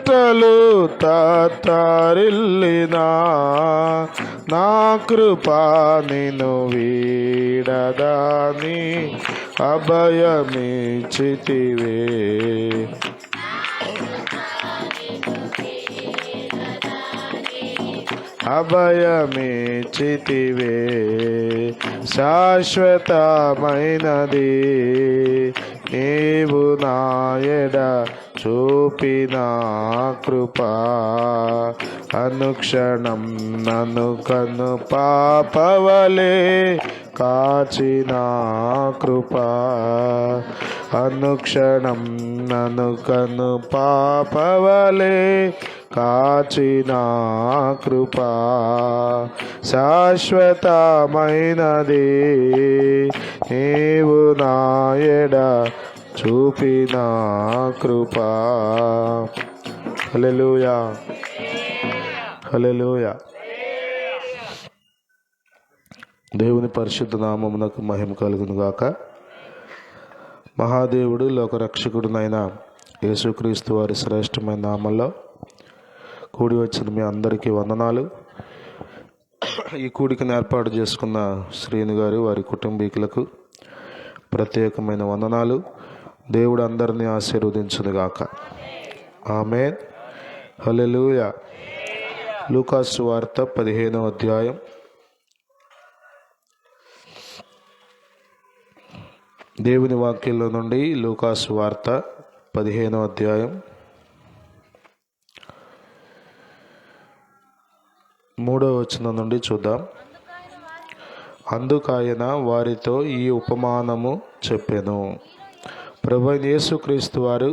చెమటలు తత్తరిల్లినా నా కృపా నిన్ను వీడదాని అభయమిచ్చితివే. అభయమిచ్చితివే శాశ్వతమైనది నీవు నాయడ చూపిన కృపా. అనుక్షణం నన్ను కను పాపవలే కాచిన కృపా. అనుక్షణం నన్ను కను పాపవలే కాచిన కృపా. శాశ్వతమైనది నీవు నాయడ చూపిన కృపా. హల్లెలూయా, హల్లెలూయా. దేవుని పరిశుద్ధ నామమునకు మహిమ కలుగును గాక. మహాదేవుడు లోకరక్షకుడునైన యేసుక్రీస్తు వారి శ్రేష్టమైన నామంలో కూడి వచ్చిన మీ అందరికీ వందనాలు. ఈ కూడికను ఏర్పాటు చేసుకున్న శ్రీను గారు వారి కుటుంబీకులకు ప్రత్యేకమైన వందనాలు. దేవుడు అందరినీ ఆశీర్వదించునుగాక. ఆమేన్, హల్లెలూయా. లూకాసు వార్త 15వ అధ్యాయం దేవుని వాక్యంలో నుండి. లూకాసు వార్త 15వ అధ్యాయం 3వ వచనం నుండి చూద్దాం. అందుకాయన వారితో ఈ ఉపమానము చెప్పెను. ప్రభువైన యేసుక్రీస్తు వారు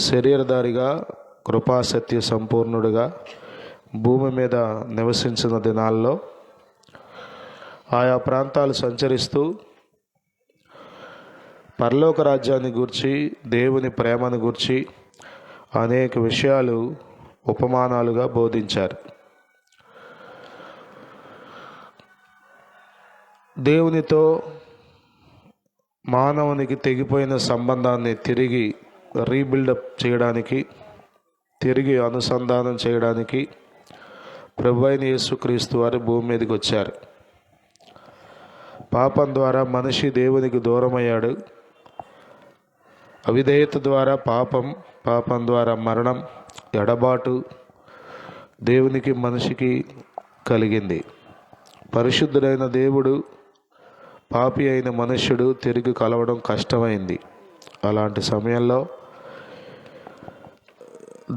శరీరధారిగా కృపాసత్య సంపూర్ణుడుగా భూమి మీద నివసించిన దినాల్లో ఆయా ప్రాంతాలు సంచరిస్తూ పరలోక రాజ్యాన్ని గూర్చి, దేవుని ప్రేమను గూర్చి అనేక విషయాలు ఉపమానాలుగా బోధించారు. దేవునితో మానవునికి తెగిపోయిన సంబంధాన్ని తిరిగి రీబిల్డప్ చేయడానికి, తిరిగి అనుసంధానం చేయడానికి ప్రభువైన యేసుక్రీస్తు వారు భూమి మీదకి వచ్చారు. పాపం ద్వారా మనిషి దేవునికి దూరమయ్యాడు. అవిధేయత ద్వారా పాపం ద్వారా మరణం, ఎడబాటు దేవునికి మనిషికి కలిగింది. పరిశుద్ధుడైన దేవుడు పాపి అయిన మనుష్యుడు తిరిగి కలవడం కష్టమైంది. అలాంటి సమయంలో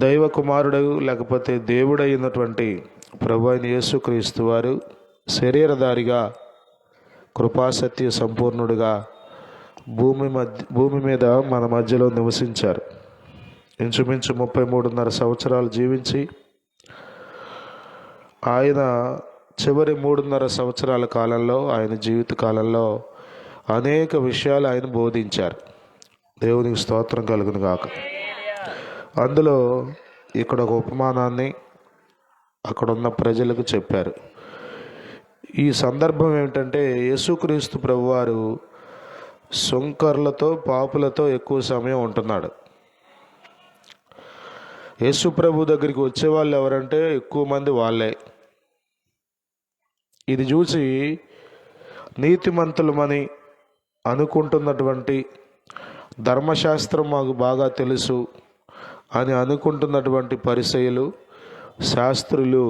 దైవ కుమారుడు లేకపోతే దేవుడైనటువంటి ప్రభువైన యేసుక్రీస్తు వారు శరీరధారిగా కృపాసత్య సంపూర్ణుడుగా భూమి మీద మన మధ్యలో నివసించారు. ఇంచుమించు 33.5 సంవత్సరాలు జీవించి ఆయన చివరి 3.5 సంవత్సరాల కాలంలో, ఆయన జీవిత కాలంలో అనేక విషయాలు ఆయన బోధించారు. దేవునికి స్తోత్రం కలుగును గాక. అందులో ఇక్కడ ఒక ఉపమానాన్ని అక్కడున్న ప్రజలకు చెప్పారు. ఈ సందర్భం ఏమిటంటే, యేసుక్రీస్తు ప్రభువారు సుంకర్లతో, పాపులతో ఎక్కువ సమయం ఉంటున్నాడు. యేసు ప్రభు దగ్గరికి వచ్చేవాళ్ళు ఎవరంటే ఎక్కువ మంది వాళ్ళే. ఇది చూసి నీతిమంతులమని అనుకుంటున్నటువంటి, ధర్మశాస్త్రం మాకు బాగా తెలుసు అని అనుకుంటున్నటువంటి పరిసయ్యులు, శాస్త్రులు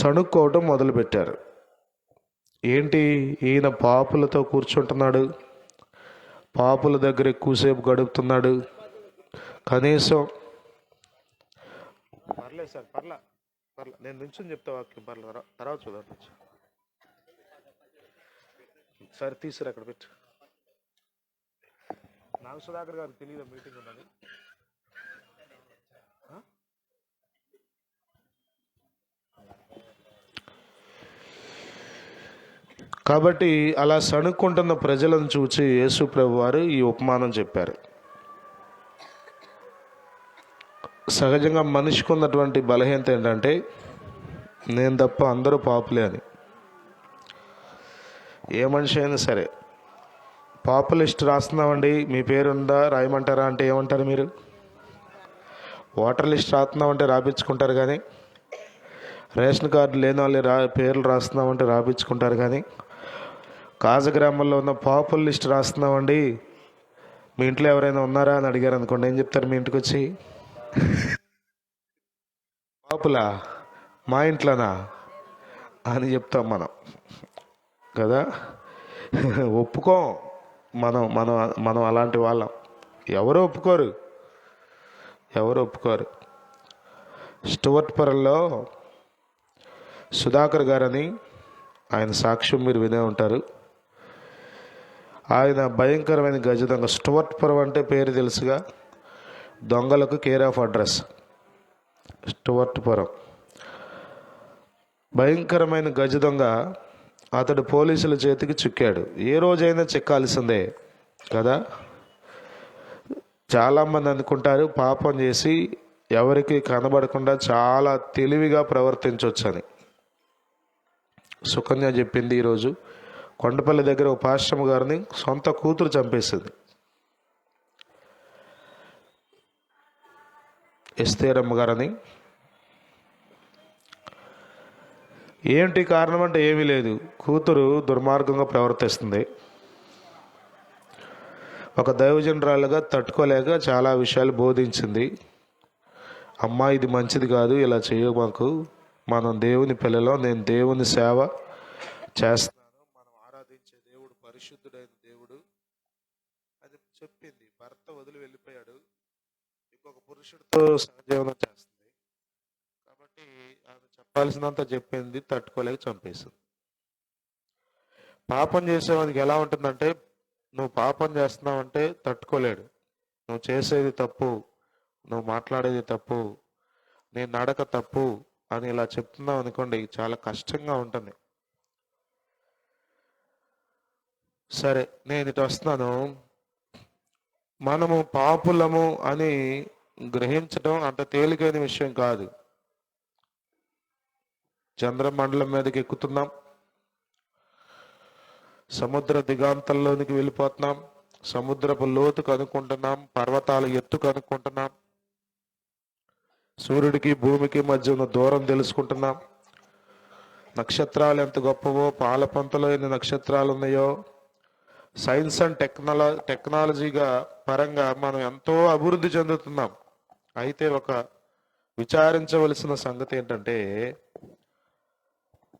సణుక్కోవటం మొదలుపెట్టారు. ఏంటి, ఈయన పాపులతో కూర్చుంటున్నాడు, పాపుల దగ్గర ఎక్కువసేపు గడుపుతున్నాడు, కనీసం పర్లేదు సార్, పర్లేదు నేను నుంచుని చెప్తా వాక్యం, పర్లేదు తర్వాత చూద్దాం. సరే తీసుకురా, అక్కడ పెట్టు. నాకు సుధాకర్ గారికి తెలియదు మీటింగ్ ఉన్నది. కాబట్టి అలా సణుక్కుంటున్న ప్రజలను చూసి యేసు ప్రభు వారు ఈ ఉపమానం చెప్పారు. సహజంగా మనిషికి ఉన్నటువంటి బలహీనత ఏంటంటే, నేను తప్ప అందరూ పాపులే అని. ఏ మనిషి అయినా సరే, పాపుల లిస్ట్ రాస్తున్నామండి, మీ పేరు ఉందా రాయమంటారా అంటే ఏమంటారు మీరు? ఓటర్ లిస్ట్ రాస్తున్నామంటే రాపించుకుంటారు, కానీ రేషన్ కార్డు లేని వాళ్ళు పేర్లు రాస్తున్నామంటే రాపించుకుంటారు, కానీ కాజగ్రామంలో ఉన్న పాపుల లిస్ట్ రాస్తున్నామండి, మీ ఇంట్లో ఎవరైనా ఉన్నారా అని అడిగారు అనుకోండి, ఏం చెప్తారు మీ ఇంటికి వచ్చి? పాపులా, మా ఇంట్లోనా అని చెప్తాం మనం కదా. ఒప్పుకోం మనం మనం మనం అలాంటి వాళ్ళం. ఎవరు ఒప్పుకోరు. స్టువర్ట్పురంలో సుధాకర్ గారని, ఆయన సాక్ష్యం మీరు వినే ఉంటారు. ఆయన భయంకరమైన గజ దొంగ. స్టువర్ట్పురం అంటే పేరు తెలుసుగా, దొంగలకు కేర్ ఆఫ్ అడ్రస్. స్టువర్ట్పురం భయంకరమైన గజ దొంగ. అతడు పోలీసుల చేతికి చిక్కాడు. ఏ రోజైనా చిక్కాల్సిందే కదా. చాలామంది అనుకుంటారు పాపం చేసి ఎవరికి కనబడకుండా చాలా తెలివిగా ప్రవర్తించవచ్చని. సుకన్య చెప్పింది ఈరోజు, కొండపల్లి దగ్గర ఒక పాశ్రమ గారిని సొంత కూతురు చంపేసింది. ఎస్తేరమ్మ గారని. ఏంటి కారణం అంటే ఏమీ లేదు, కూతురు దుర్మార్గంగా ప్రవర్తిస్తుంది. ఒక దైవజనరాలుగా తట్టుకోలేక చాలా విషయాలు బోధించింది. అమ్మా, ఇది మంచిది కాదు, ఇలా చేయమాకు, మనం దేవుని పిల్లలో, నేను దేవుని సేవ చేస్తాను, మనం ఆరాధించే దేవుడు పరిశుద్ధుడైన దేవుడు అని చెప్పింది. భర్త వదిలి వెళ్ళిపోయాడు, ఇంకొక పురుషుడితో సహజీవనం చేస్తుంది కాబట్టి ఆమె చెప్పాల్సినంత చెప్పింది, తట్టుకోలేక చంపేసింది. పాపం చేసేవానికి ఎలా ఉంటుందంటే, నువ్వు పాపం చేస్తున్నావంటే తట్టుకోలేడు. నువ్వు చేసేది తప్పు, నువ్వు మాట్లాడేది తప్పు, నీ నడక తప్పు అని ఇలా చెప్తున్నావు అనుకోండి, చాలా కష్టంగా ఉంటుంది. సరే, నేను ఇటు వస్తున్నాను. మనము పాపులము అని గ్రహించడం అంత తేలికైన విషయం కాదు. చంద్రమండలం మీదకి ఎక్కుతున్నాం, సముద్ర దిగాంతంలోనికి వెళ్ళిపోతున్నాం, సముద్రపు లోతు కనుక్కుంటున్నాం, పర్వతాల ఎత్తు కనుక్కుంటున్నాం, సూర్యుడికి భూమికి మధ్య ఉన్న దూరం తెలుసుకుంటున్నాం, నక్షత్రాలు ఎంత గొప్పవో, పాలపంతలో ఎన్ని నక్షత్రాలు ఉన్నాయో, సైన్స్ అండ్ టెక్నాలజీగా పరంగా మనం ఎంతో అభివృద్ధి చెందుతున్నాం. అయితే ఒక విచారించవలసిన సంగతి ఏంటంటే,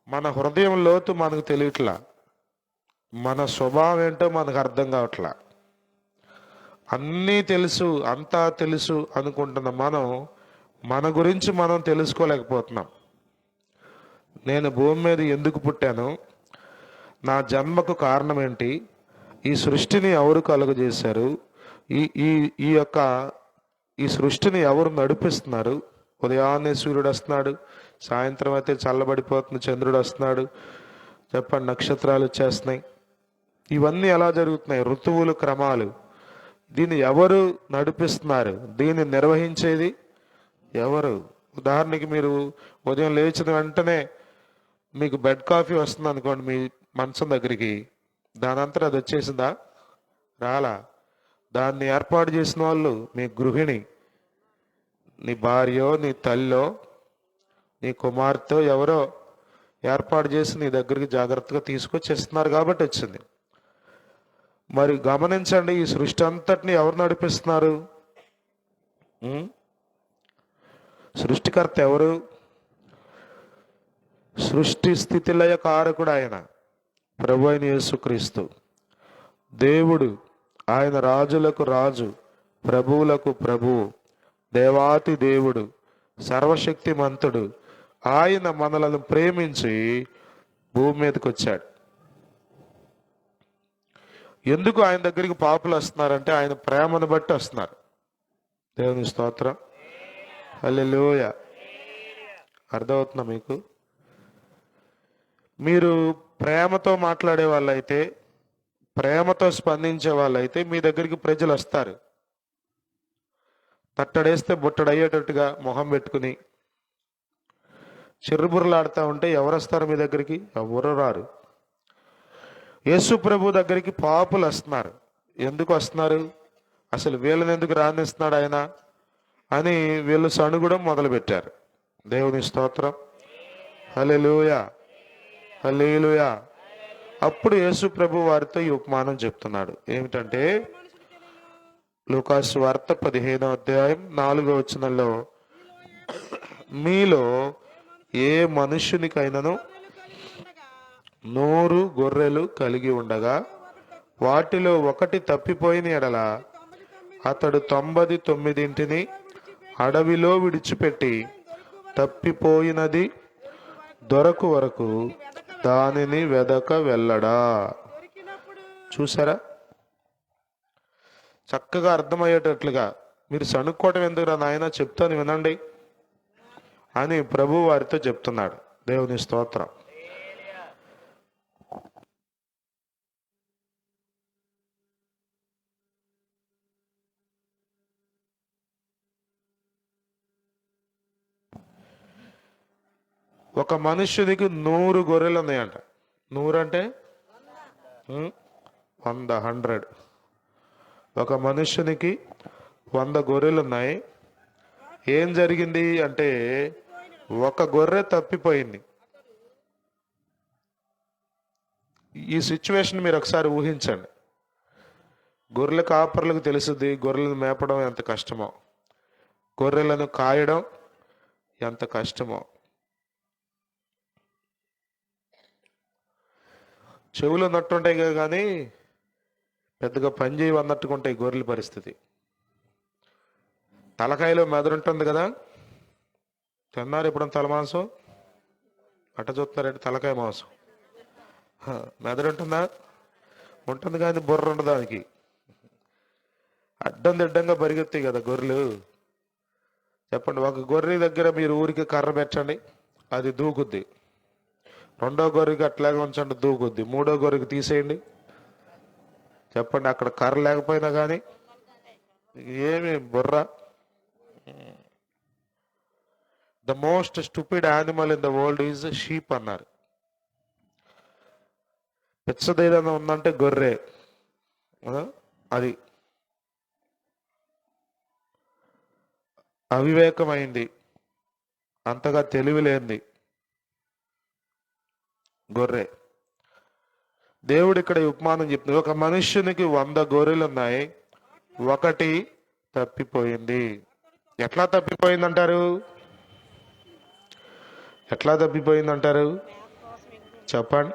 మన హృదయం లోతు మనకు తెలియట్లా, మన స్వభావం ఏంటో మనకు అర్థం కావట్లా. అన్నీ తెలుసు, అంతా తెలుసు అనుకుంటున్న మనం మన గురించి మనం తెలుసుకోలేకపోతున్నాం. నేను భూమి మీద ఎందుకు పుట్టాను, నా జన్మకు కారణం ఏంటి, ఈ సృష్టిని ఎవరు కలుగజేశారు, ఈ ఈ ఈ యొక్క ఈ సృష్టిని ఎవరు నడిపిస్తున్నారు. ఉదయాన్నే సూర్యుడు వస్తున్నాడు, సాయంత్రం అయితే చల్లబడిపోతుంది, చంద్రుడు వస్తున్నాడు, చెప్పండి, నక్షత్రాలు వచ్చేస్తున్నాయి. ఇవన్నీ ఎలా జరుగుతున్నాయి? ఋతువులు, క్రమాలు. దీన్ని ఎవరు నడిపిస్తున్నారు? దీన్ని నిర్వహించేది ఎవరు? ఉదాహరణకి మీరు ఉదయం లేచిన వెంటనే మీకు బెడ్ కాఫీ వస్తుంది అనుకోండి మీ మంచం దగ్గరికి, దానంతా అది వచ్చేసిందా? రాలా. దాన్ని ఏర్పాటు చేసిన వాళ్ళు మీ గృహిణి, నీ భార్యో, నీ తల్లో, నీ కుమార్తె ఎవరో ఏర్పాటు చేసి నీ దగ్గరికి జాగ్రత్తగా తీసుకొచ్చేస్తున్నారు కాబట్టి వచ్చింది. మరి గమనించండి, ఈ సృష్టి అంతటిని ఎవరు నడిపిస్తున్నారు? సృష్టికర్త ఎవరు? సృష్టి స్థితిలయ కారకుడు ఆయన, ప్రభు అయిన యేసుక్రీస్తు. దేవుడు, ఆయన రాజులకు రాజు, ప్రభువులకు ప్రభువు, దేవాతి దేవుడు, సర్వశక్తిమంతుడు. ఆయన మనలను ప్రేమించి భూమి మీదకి వచ్చాడు. ఎందుకు ఆయన దగ్గరికి పాపులు వస్తున్నారంటే ఆయన ప్రేమను బట్టి వస్తున్నారు. దేవుని స్తోత్రం, హల్లెలూయా. అర్థమవుతుందా మీకు? మీరు ప్రేమతో మాట్లాడే వాళ్ళైతే, ప్రేమతో స్పందించే వాళ్ళైతే మీ దగ్గరికి ప్రజలు వస్తారు. తట్టడేస్తే బుట్టడయ్యేటట్టుగా మొహం పెట్టుకుని చిర్రుబుర్రలాడుతూ ఉంటే ఎవరు వస్తారు మీ దగ్గరికి? ఎవరు రారు. యేసు ప్రభు దగ్గరికి పాపులు వస్తున్నారు. ఎందుకు వస్తున్నారు? అసలు వీళ్ళని ఎందుకు రాణిస్తున్నాడు ఆయన? అని వీళ్ళు సణుగుడం మొదలుపెట్టారు. దేవుని స్తోత్రం. హల్లెలూయా, హల్లెలూయా. అప్పుడు యేసు ప్రభు వారితో ఈ ఉపమానం చెప్తున్నాడు. ఏమిటంటే లూకాసు వార్త 15వ అధ్యాయం 4వ వచనంలో, మీలో ఏ మనుష్యునికైనను 100 గొర్రెలు కలిగి ఉండగా వాటిలో ఒకటి తప్పిపోయిన ఎడల అతడు 99 అడవిలో విడిచిపెట్టి తప్పిపోయినది దొరకు వరకు దానిని వెదక వెళ్ళడా. చూసారా, చక్కగా అర్థమయ్యేటట్లుగా. మీరు సణుక్కోవటం ఎందుకురా నాయన, చెప్తాను వినండి అని ప్రభు వారితో చెప్తున్నాడు. దేవుని స్తోత్రం. ఒక మనుష్యునికి 100 గొర్రెలు ఉన్నాయంట. 100 అంటే 100. ఒక మనుష్యునికి 100 గొర్రెలు ఉన్నాయి. ఏం జరిగింది అంటే ఒక గొర్రె తప్పిపోయింది. ఈ సిచ్యువేషన్ మీరు ఒకసారి ఊహించండి. గొర్రెల కాపర్లకు తెలుస్తుంది గొర్రెలను మేపడం ఎంత కష్టమో, గొర్రెలను కాయడం ఎంత కష్టమో. చెవులు నట్టుంటాయి కానీ పెద్దగా పని చేయవు అన్నట్టుగా ఉంటాయి గొర్రెల పరిస్థితి. తలకాయలో మెదడుంటుంది కదా. తిన్నారు ఇప్పుడు తల మాంసం? అట్ట చూస్తున్నారంటే తలకాయ మాంసం. మెదడుంటుందా? ఉంటుంది కానీ బుర్ర ఉండదు దానికి. అడ్డం దిడ్డంగా పరిగెత్తాయి కదా గొర్రెలు. చెప్పండి, ఒక గొర్రె దగ్గర మీరు ఊరికి కర్ర పెట్టండి, అది దూకుద్ది. రెండో గొర్రెకి అట్లాగే ఉంచండి, దూకుద్ది. మూడో గొర్రెకి తీసేయండి, చెప్పండి, అక్కడ కర్ర లేకపోయినా కానీ ఏమి బుర్ర. The most stupid animal in the world is sheep అన్నారు. పెచ్చది ఏదైనా ఉందంటే గొర్రె. అది అవివేకమైంది, అంతగా తెలివి లేనిది గొర్రె. దేవుడు ఇక్కడ ఉపమానం చెప్తుంది. ఒక మనుష్యునికి 100 గొర్రెలు ఉన్నాయి, ఒకటి తప్పిపోయింది. ఎట్లా తప్పిపోయిందంటారు? ఎట్లా తప్పిపోయిందంటారు? చెప్పండి.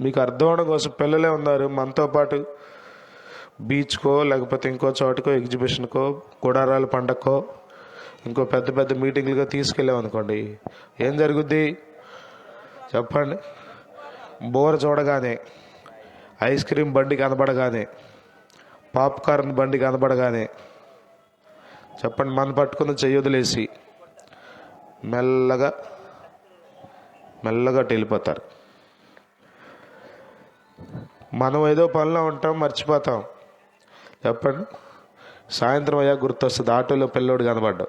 మీకు అర్థం అవడం కోసం పిల్లలే ఉన్నారు మనతో పాటు బీచ్కో లేకపోతే ఇంకో చోటుకో ఎగ్జిబిషన్కో గుడారాల పండక్కో ఇంకో పెద్ద పెద్ద మీటింగ్లుగా తీసుకెళ్ళామనుకోండి, ఏం జరుగుద్ది చెప్పండి? బోర చూడగానే, ఐస్ క్రీమ్ బండి కనబడగానే, పాప్కార్న్ బండి కనబడగానే చెప్పండి, మన పట్టుకున్న చెయ్యొదిలేసి మెల్లగా మెల్లగా వెళ్ళిపోతారు. మనం ఏదో పనిలో ఉంటాం, మర్చిపోతాం. చెప్పండి, సాయంత్రం అయ్యా గుర్తొస్తుంది, ఆటోలో పిల్లోడు కనబడ్డా.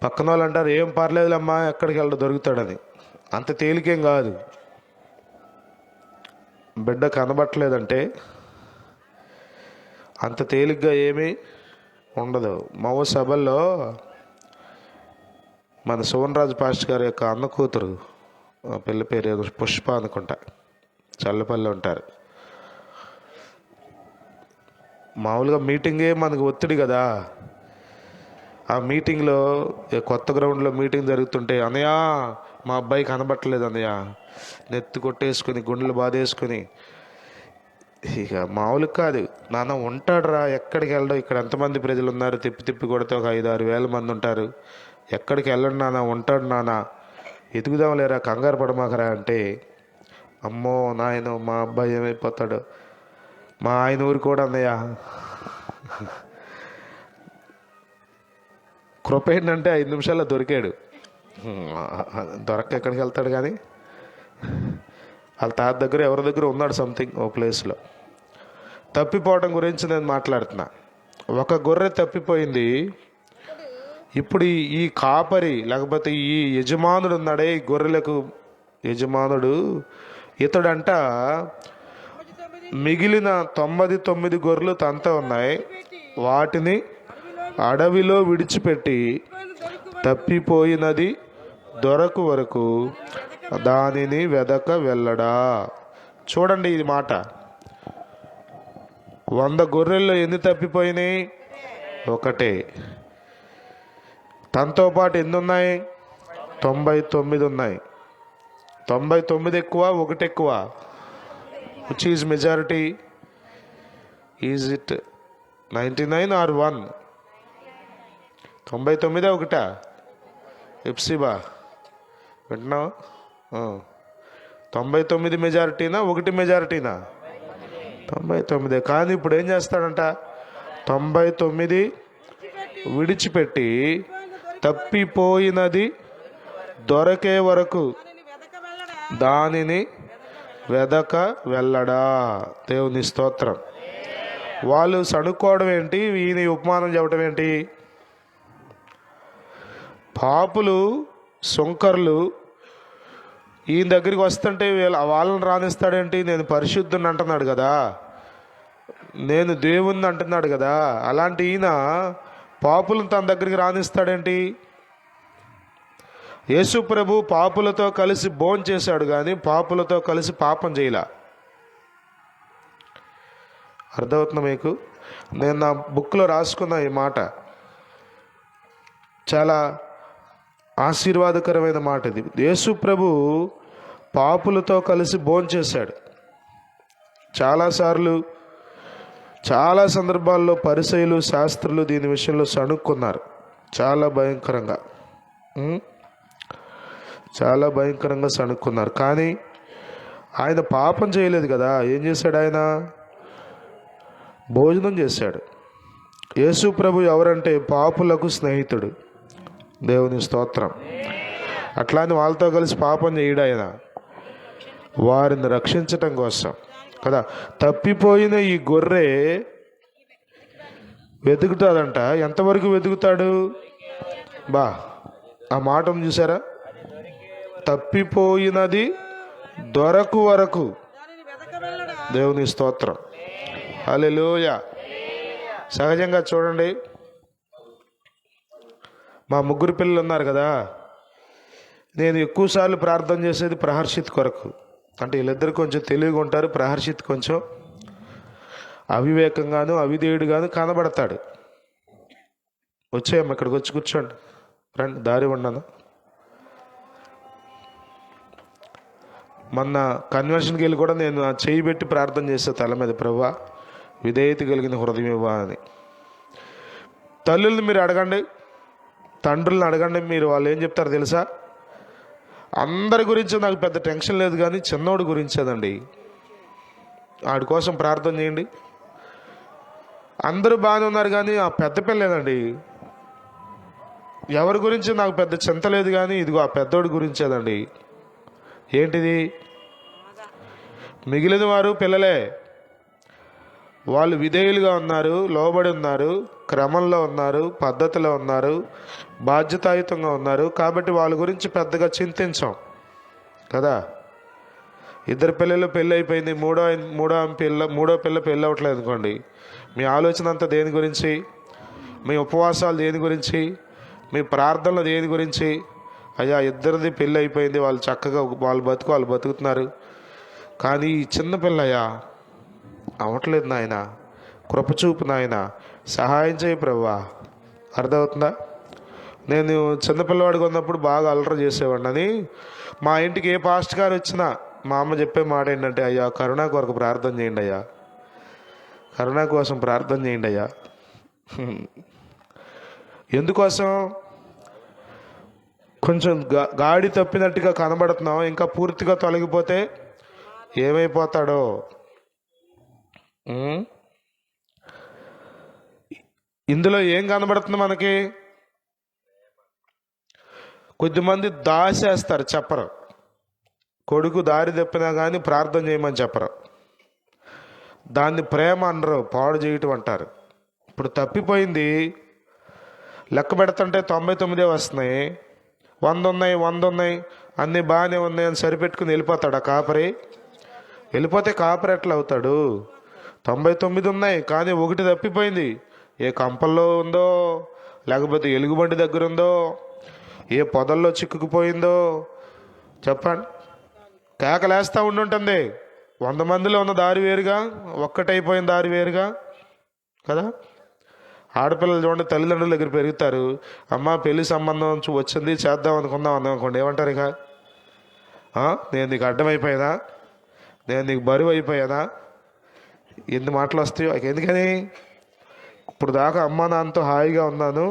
పక్కన వాళ్ళు అంటారు, ఏం పర్లేదులమ్మా, ఎక్కడికి వెళ్ళడం దొరుకుతాడని. అంత తేలికేం కాదు. బిడ్డ కనబట్టలేదంటే అంత తేలిగ్గా ఏమీ ఉండదు. మగ సభల్లో మన సువన్రాజు పాస్టర్ గారి యొక్క అన్న కూతురు, పిల్ల పేరు ఏదో పుష్ప అనుకుంటా, చల్లపల్లి ఉంటారు. మామూలుగా మీటింగే మనకు ఒత్తిడి కదా. ఆ మీటింగ్లో కొత్త గ్రౌండ్లో మీటింగ్ జరుగుతుంటే, అన్నయ్య మా అబ్బాయి కనబట్టలేదు అన్నయ్య, నెత్తి కొట్టేసుకుని గుండెలు బాధేసుకుని, ఇక మామూలు కాదు, నాన్న ఉంటాడురా, ఎక్కడికి వెళ్ళడం, ఇక్కడ ఎంతమంది ప్రజలు ఉన్నారు, తిప్పి తిప్పి కొడితే ఒక 5-6 వేల మంది ఉంటారు, ఎక్కడికి వెళ్ళండి నాన్న, ఉంటాడు నాన్న, ఎదుగుదాం లేరా, కంగారు పడమాకరా అంటే, అమ్మో నాయన మా అబ్బాయి ఏమైపోతాడు, మా ఆయన ఊరు కూడా అన్నయ్య. కృప ఏంటంటే 5 నిమిషాల్లో దొరికాడు. దొరక్క ఎక్కడికి వెళ్తాడు కానీ వాళ్ళ తాత దగ్గర ఎవరి దగ్గర ఉన్నాడు సంథింగ్ ఓ ప్లేస్లో. తప్పిపోవడం గురించి నేను మాట్లాడుతున్నా. ఒక గొర్రె తప్పిపోయింది. ఇప్పుడు ఈ కాపరి లేకపోతే ఈ యజమానుడు ఉన్నాడే, ఈ గొర్రెలకు యజమానుడు, ఇతడంట మిగిలిన 99 గొర్రెలు తనతో ఉన్నాయి. వాటిని అడవిలో విడిచిపెట్టి తప్పిపోయినది దొరకు వరకు దానిని వెదక వెళ్ళడా. చూడండి ఇది మాట. 100 గొర్రెల్లో ఎన్ని తప్పిపోయినాయి? ఒకటే. తనతో పాటు ఎన్ని ఉన్నాయి? 99 ఉన్నాయి. 99 ఎక్కువ, ఒకటి ఎక్కువ? Which is majority? Is it 99 or 1? 99 ఒకటా? ఎప్సిబా వింటున్నావు? 99 మెజారిటీనా, ఒకటి మెజారిటీనా? 99. కానీ ఇప్పుడు ఏం చేస్తాడంట? 99 విడిచిపెట్టి తప్పిపోయినది దొరకే వరకు దానిని వెదక వెళ్ళడా. దేవుని స్తోత్రం. వాళ్ళు సణుక్కోవడం ఏంటి? ఈయన ఉపమానం చెప్పడం ఏంటి? పాపులు, సుంకర్లు ఈయన దగ్గరికి వస్తుంటే వాళ్ళని రానిస్తాడేంటి? నేను పరిశుద్ధుని అంటున్నాడు కదా, నేను దేవుణ్ణి అంటున్నాడు కదా. అలాంటి ఈయన పాపులను తన దగ్గరికి రానిస్తాడేంటి? యేసు ప్రభు పాపులతో కలిసి భోజనం చేశాడు, కానీ పాపులతో కలిసి పాపం చేయలా. అర్థమవుతుందా మీకు? నేను నా బుక్లో రాసుకున్న ఈ మాట చాలా ఆశీర్వాదకరమైన మాట ఇది. యేసు ప్రభు పాపులతో కలిసి భోజనం చేశాడు. చాలాసార్లు, చాలా సందర్భాల్లో పరిసయ్యులు, శాస్త్రులు దీని విషయంలో సణుక్కున్నారు. చాలా భయంకరంగా సణుక్కున్నారు. కానీ ఆయన పాపం చేయలేదు కదా. ఏం చేశాడు? ఆయన భోజనం చేశాడు. యేసు ప్రభు ఎవరంటే పాపులకు స్నేహితుడు. దేవుని స్తోత్రం. అట్లాని వాళ్ళతో కలిసి పాపం చేయడు ఆయన, వారిని రక్షించటం కోసం కదా. తప్పిపోయిన ఈ గొర్రె వెతుకుతాడంట. ఎంతవరకు వెతుకుతాడు? ఆ మాటను చూసారా? తప్పిపోయినది దొరకు వరకు. దేవుని స్తోత్రం. హల్లెలూయా. సహజంగా చూడండి, మా 3 పిల్లలు ఉన్నారు కదా, నేను ఎక్కువసార్లు ప్రార్థన చేసేది ప్రహర్షిత్ కొరకు. అంటే వీళ్ళిద్దరు కొంచెం తెలివిగా ఉంటారు. ప్రహర్షిత్ కొంచెం అవివేకంగాను, అవిధేయుడుగాను కనబడతాడు. వచ్చేయమ్మ, ఇక్కడికి వచ్చి కూర్చోండి, రండి, దారి ఉన్నాను. మొన్న కన్వెన్షన్కి వెళ్ళి కూడా నేను చేయి పెట్టి ప్రార్థన చేసే తల మీద, ప్రభువా విధేయత కలిగిన హృదయం ఇవ్వా అని. తల్లుల్ని మీరు అడగండి, తండ్రులను అడగండి, మీరు వాళ్ళు ఏం చెప్తారు తెలుసా? అందరి గురించి నాకు పెద్ద టెన్షన్ లేదు, కానీ చిన్నోడి గురించేదండి, ఆడి కోసం ప్రార్థన చేయండి. అందరూ బాగానే ఉన్నారు, కానీ ఆ పెద్ద పిల్లేదండి, ఎవరి గురించి నాకు పెద్ద చింత లేదు, కానీ ఇదిగో ఆ పెద్దోడి గురించేదండి. ఏంటిది? మిగిలిన వారు పిల్లలే, వాళ్ళు విధేయులుగా ఉన్నారు, లోబడి ఉన్నారు, క్రమంలో ఉన్నారు, పద్ధతిలో ఉన్నారు, బాధ్యతాయుతంగా ఉన్నారు. కాబట్టి వాళ్ళ గురించి పెద్దగా చింతించాం కదా. 2 పిల్లలు పెళ్ళి అయిపోయింది, మూడో పిల్ల పెళ్ళి అవ్వట్లేదు అనుకోండి, మీ ఆలోచన అంతా దేని గురించి? మీ ఉపవాసాలు దేని గురించి? మీ ప్రార్థనలు దేని గురించి? అయ్యా, ఇద్దరిది పెళ్ళి అయిపోయింది, వాళ్ళు చక్కగా వాళ్ళు బతుకుతున్నారు, కానీ ఈ చిన్న పిల్లయ్యా అవ్వట్లేదు నాయన, కృపచూపు నాయన, సహాయం చేయి ప్రభువా. అర్థమవుతుందా? నేను చిన్నపిల్లవాడిగా ఉన్నప్పుడు బాగా అల్లరి చేసేవాడిని. మా ఇంటికి ఏ పాస్ట్ గారు వచ్చినా మా అమ్మ చెప్పే మాట ఏంటంటే, అయ్యా కరుణ కొరకు ప్రార్థన చేయండి, అయ్యా కరుణ కోసం ప్రార్థన చేయండి అయ్యా. ఎందుకోసం? కొంచెం గాడి తప్పినట్టుగా కనబడుతున్నాం, ఇంకా పూర్తిగా తొలగిపోతే ఏమైపోతాడో. ఇందులో ఏం కనబడుతుంది మనకి? కొద్దిమంది దాసేస్తారు, చెప్పరు. కొడుకు దారి తప్పినా కానీ ప్రార్థన చేయమని చెప్పరు. దాన్ని ప్రేమ అనరు, పాడు చేయటం అంటారు. ఇప్పుడు తప్పిపోయింది, లెక్క పెడుతుంటే 99 వస్తున్నాయి, 100 ఉన్నాయి, అన్నీ బాగానే ఉన్నాయి అని సరిపెట్టుకుని వెళ్ళిపోతాడు ఆ కాపరి. వెళ్ళిపోతే కాపరి ఎట్లా అవుతాడు? 99 ఉన్నాయి కానీ ఒకటి తప్పిపోయింది. ఏ కంపల్లో ఉందో, లేకపోతే ఎలుగుబంటి దగ్గర ఉందో, ఏ పొదల్లో చిక్కుకుపోయిందో చెప్పండి. కేకలేస్తూ ఉండుంటుంది. 100 మందిలో ఉన్న దారి వేరుగా, ఒక్కటైపోయిన దారి వేరుగా కదా. ఆడపిల్లలు చూడండి, తల్లిదండ్రుల దగ్గర పెరుగుతారు. అమ్మ పెళ్లి సంబంధం వచ్చింది, చేద్దాం అనుకుందాం అనుకోండి, ఏమంటారు ఇక? నేను నీకు అడ్డమైపోయానా, నేను నీకు బరువు అయిపోయానా, ఎన్ని మాటలు వస్తాయో. ఎందుకని? ఇప్పుడు దాకా అమ్మ నాన్నతో హాయిగా ఉన్నాను,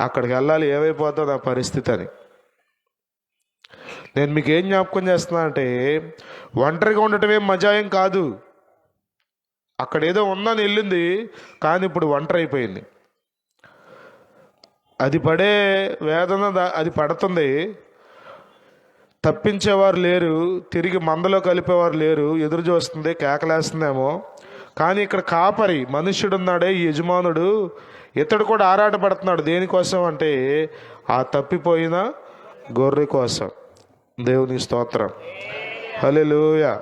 అక్కడికి వెళ్ళాలి, ఏమైపోతుందో నా పరిస్థితి అని. నేను మీకు ఏం జ్ఞాపకం చేస్తున్నా అంటే, ఒంటరిగా ఉండటమే మజాయం కాదు. అక్కడ ఏదో ఉందని వెళ్ళింది, కానీ ఇప్పుడు ఒంటరి అయిపోయింది. అది పడే వేదన అది పడుతుంది. తప్పించేవారు లేరు, తిరిగి మందలో కలిపేవారు లేరు, ఎదురు చూస్తుంది, కేకలేస్తుందేమో. కానీ ఇక్కడ కాపరి మనుష్యుడు ఉన్నాడే, ఈ యజమానుడు, ఇతడు కూడా ఆరాటపడుతున్నాడు. దేనికోసం అంటే ఆ తప్పిపోయిన గొర్రె కోసం. దేవుని స్తోత్రం, హల్లెలూయా.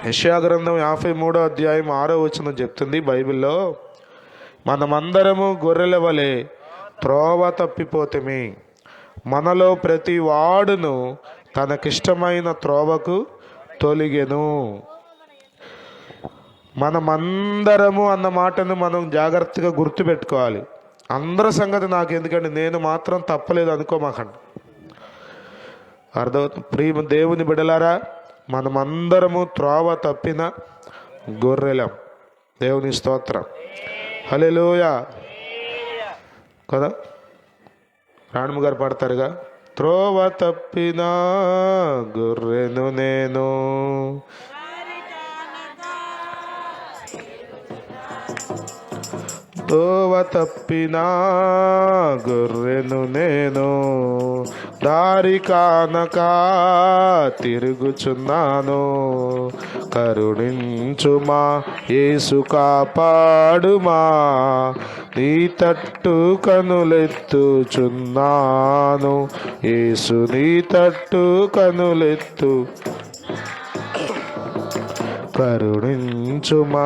యెషయా గ్రంథం 53వ అధ్యాయం 6వ వచనం చెప్తుంది బైబిల్లో, మనమందరము గొర్రెల వలె త్రోవ తప్పిపోతమే, మనలో ప్రతి వాడును తనకిష్టమైన త్రోవకు తొలిగెను. మనమందరము అన్న మాటను మనం జాగ్రత్తగా గుర్తుపెట్టుకోవాలి. అందరి సంగతి నాకు ఎందుకంటే, నేను మాత్రం తప్పలేదు అనుకోమాకండి. అర్థమవుతుంది? ప్రియ దేవుని బిడ్డలారా, మనమందరము త్రోవ తప్పిన గొర్రెలం. దేవుని స్తోత్రం, హల్లెలూయా కదా. రాణమ్మ గారు పాడతారుగా, త్రోవ తప్పిన గొర్రెను నేను, త్రోవ తప్పిన గొర్రెను నేను, దారి కానక తిరుగుచున్నాను, కరుణించుమా యేసు కాపాడుమా, నీ తట్టు కనులెత్తుచున్నాను, యేసు నీ తట్టు కనులెత్తు, కరుణించుమా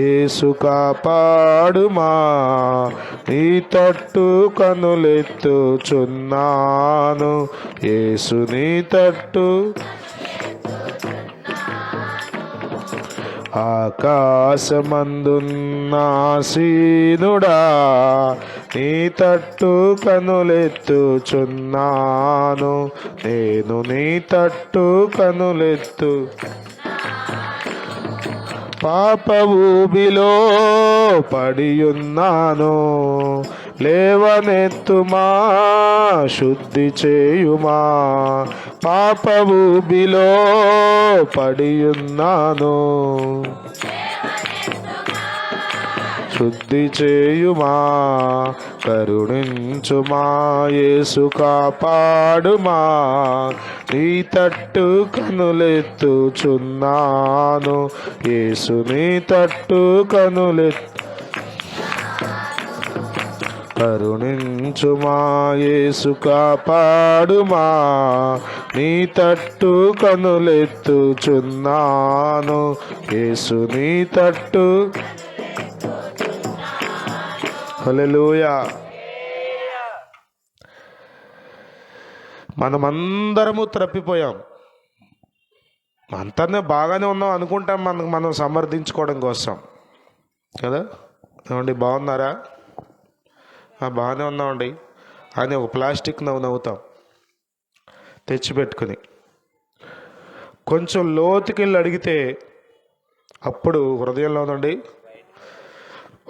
యేసు కాపాడుమా, నీ తట్టు కనులెత్తుచున్నాను, యేసు నీ తట్టు. ఆకాశమందున్న ఆసీనుడా, నీ తట్టు కనులెత్తుచున్నాను, నేను నీ తట్టు కనులెత్తు. పాప ఊబిలో పడియున్నాను, లేవనెత్తుమా శుద్ధి చేయుమా, పాప ఊబిలో పడియున్నాను, శుద్ధి చేయుమా, కరుణించుమా యేసు కాపాడుమా, నీ తట్టు కనులెత్తుచున్నాను, యేసు నీ తట్టు కనులెత్తు, కరుణించుమా యేసు కాపాడుమా, నీ తట్టు కనులెత్తుచున్నాను, యేసు నీ తట్టు. హల్లెలూయా. మనమందరము తప్పిపోయాం. అంతనే బాగానే ఉన్నాం అనుకుంటాం, మనం సమర్థించుకోవడం కోసం కదా. ఏమండి, బాగున్నారా? బాగానే ఉన్నామండి అని ఒక ప్లాస్టిక్ నవ్వుతాం తెచ్చిపెట్టుకుని. కొంచెం లోతుకెళ్ళి అడిగితే అప్పుడు హృదయంలో ఉందండి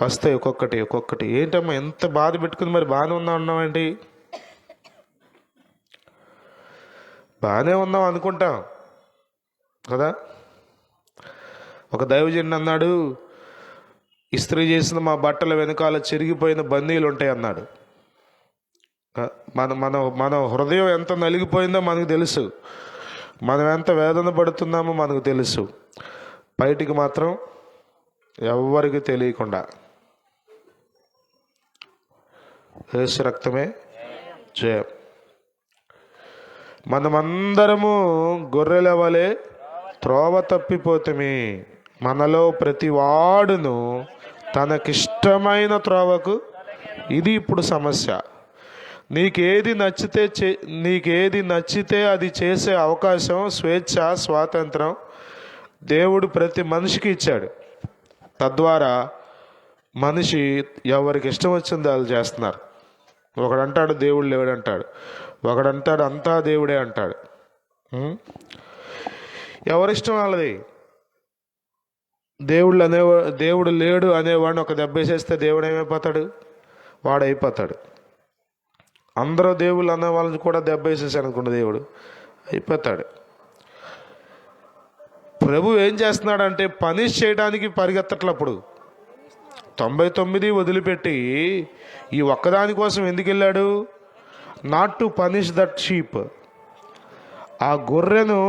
వస్తాయి ఒక్కొక్కటి. ఏంటమ్మా ఎంత బాధ పెట్టుకుని మరి బాగానే ఉన్నామండి? బాగానే ఉన్నాం అనుకుంటాం కదా. ఒక దైవజనుడు అన్నాడు, ఇస్త్రీ చేసిన మా బట్టల వెనకాల చిరిగిపోయిన బందీలు ఉంటాయి అన్నాడు. మన హృదయం ఎంత నలిగిపోయిందో మనకు తెలుసు, మనం ఎంత వేదన పడుతున్నామో మనకు తెలుసు. బయటికి మాత్రం ఎవ్వరికి తెలియకుండా యేసు రక్తమే జయం. మనమందరము గొర్రెల వలె త్రోవ తప్పిపోతుమే. మనలో ప్రతి వాడును తనకిష్టమైన త్రోవకు, ఇది ఇప్పుడు సమస్య. నీకేది నచ్చితే అది చేసే అవకాశం, స్వేచ్ఛ, స్వాతంత్రం దేవుడు ప్రతి మనిషికి ఇచ్చాడు. తద్వారా మనిషి ఎవరికి ఇష్టం వచ్చిందో వాళ్ళు చేస్తున్నారు. ఒకడంటాడు దేవుడు లేడంటాడు, ఒకడంటాడు అంతా దేవుడే అంటాడు. ఎవరిష్టం వాళ్ళది. దేవుడు లేడు అనేవాడిని ఒక దెబ్బ వేసేస్తే దేవుడు ఏమైపోతాడు? వాడైపోతాడు. అందరూ దేవుళ్ళు అనే వాళ్ళని కూడా దెబ్బ వేసేసాడు అనుకోండి, దేవుడు అయిపోతాడు. ప్రభు ఏం చేస్తున్నాడంటే పనిష్ చేయడానికి పరిగెత్తట్లప్పుడు 99 వదిలిపెట్టి ఈ ఒక్కదాని కోసం ఎందుకు వెళ్ళాడు? Not to punish that sheep. ఆ గొర్రెను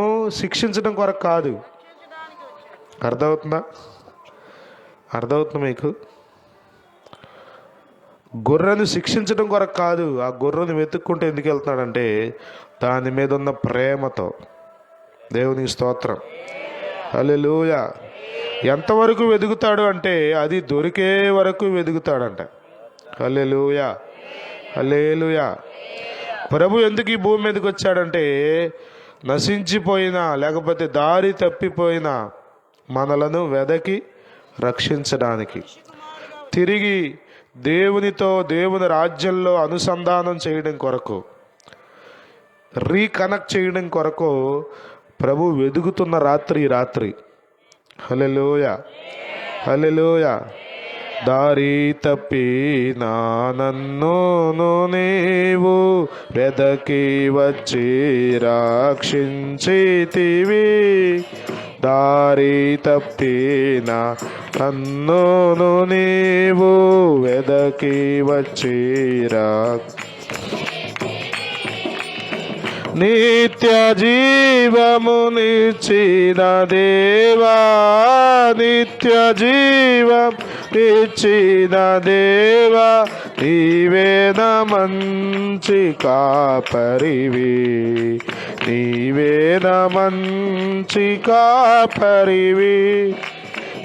శిక్షించడం కొరకు కాదు. అర్థమవుతుందా మీకు? గొర్రెను శిక్షించడం కొరకు కాదు. ఆ గొర్రెను వెతుక్కుంటూ ఎందుకు వెళ్తున్నాడంటే దాని మీద ఉన్న ప్రేమతో. దేవునికి స్తోత్రం, హల్లెలూయా. ఎంతవరకు వెతుకుతాడు అంటే అది దొరికే వరకు వెతుకుతాడంట. హల్లెలూయా, హల్లెలూయా. ప్రభు ఎందుకు ఈ భూమి మీదకి వచ్చాడంటే నశించిపోయినా లేకపోతే దారి తప్పిపోయినా మనలను వెదకి రక్షించడానికి, తిరిగి దేవునితో దేవుని రాజ్యంలో అనుసంధానం చేయడం కొరకు, రీకనెక్ట్ చేయడం కొరకు ప్రభు వెదుగుతున్న రాత్రి. హల్లెలూయా, హల్లెలూయా. దారి తప్పిన నన్ను నీవు వెదకి వచ్చి రక్షించితివి. దారి తప్పిన నన్ను నీవు వెదకి వచ్చి నిత్య జీవమునిచ్చిన దేవా, నిత్య జీవం ఇచ్చిన దేవా, నీవేన మంచి కాపరివి, నీవేన మంచి కాపరివి,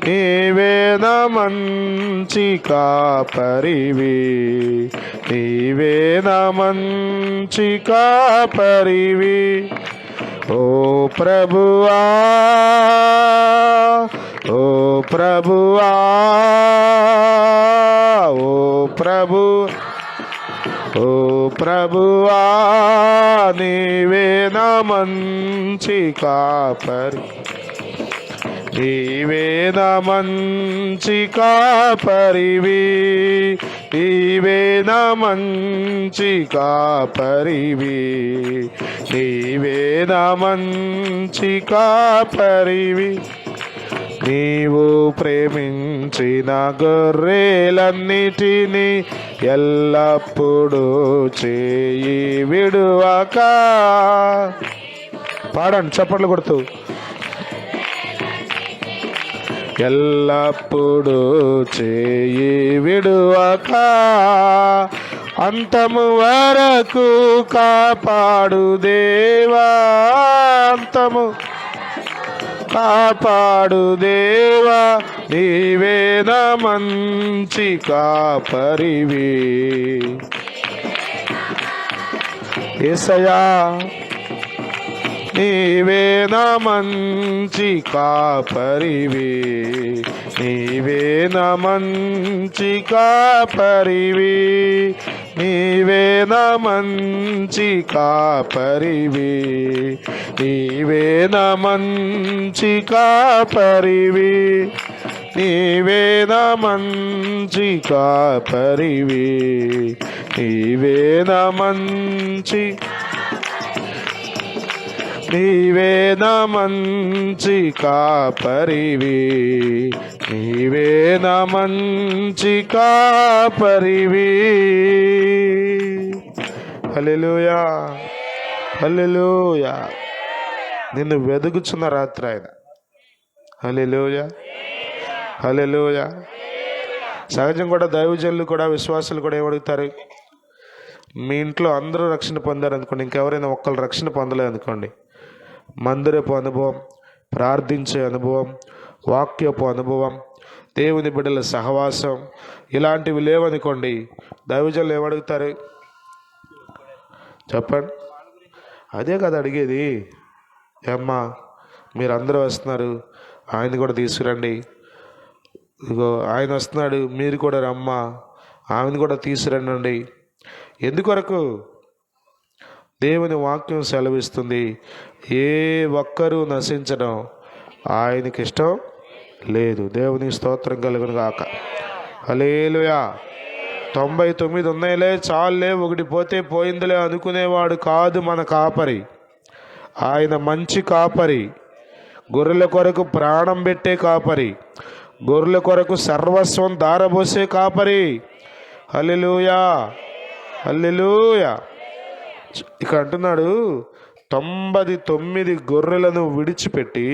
నీవేన మంచి కాపరివి, నీవేన మంచి కాపరివి. ఓ ప్రభువా, ఓ ప్రభువా, ఓ ప్రభు, ఓ ప్రభువా, నీవేన మంచి కాపరి, నీవేన మంచి కాపరివి, నీవేన మంచి కాపరివి, నీవేన మంచి కాపరివి. నీవు ప్రేమించిన గొర్రెలన్నిటినీ ఎల్లప్పుడూ చేయి విడువక. పాడండి చప్పట్లు కొడుతూ. ఎల్లప్పుడూ చేయి విడువక, అంతము వరకు కాపాడు దేవా, అంతము కాపాడు దేవా, నీవేన మంచి కాపరివి. యేసయ్యా, నీవేన మంచి కాపరివి, నీవేన మంచి కాపరివి, నీవేన మంచి కాపరివి, నీవేన మంచి కాపరివి, నీవేన మంచి కాపరివి, నీవేన మంచి, నీవేన మంచి కాపరివి, నీవేన మంచి కాపరివి. హల్లెలూయా, హల్లెలూయా. నిన్ను వెదుగుచున్న రాత్రి ఆయన. హల్లెలూయా, హల్లెలూయా. సహజం కూడా దైవజనులు కూడా విశ్వాసులు కూడా ఏమడుగుతారు? మీ ఇంట్లో అందరూ రక్షణ పొందారు అనుకోండి, ఇంకెవరైనా ఒక్కరు రక్షణ పొందలేదు అనుకోండి, మందిరపు అనుభవం, ప్రార్థించే అనుభవం, వాక్యపు అనుభవం, దేవుని బిడ్డల సహవాసం ఇలాంటివి లేవనుకోండి, దైవజనులు ఏమడుగుతారు చెప్పండి? అదే కదా అడిగేది. ఏమ్మా మీరందరూ వస్తున్నారు, ఆయన కూడా తీసుకురండి. ఇగో ఆయన వస్తున్నాడు, మీరు కూడా రమ్మా, ఆమెను కూడా తీసుకురండి. ఎందుకొరకు? దేవుని వాక్యం సెలవిస్తుంది, ఏ ఒక్కరూ నశించడం ఆయనకి ఇష్టం లేదు. దేవుని స్తోత్రం కలుగును గాక. హల్లెలూయా. 99 ఉన్నాయిలే, చాలులే, ఒకటి పోతే పోయిందిలే అనుకునేవాడు కాదు మన కాపరి. ఆయన మంచి కాపరి, గొర్రెల కొరకు ప్రాణం పెట్టే కాపరి, గొర్రెల కొరకు సర్వస్వం దారబోసే కాపరి. హల్లెలూయా, హల్లెలూయా. ఇక అంటున్నాడు, 99 గొర్రెలను విడిచిపెట్టి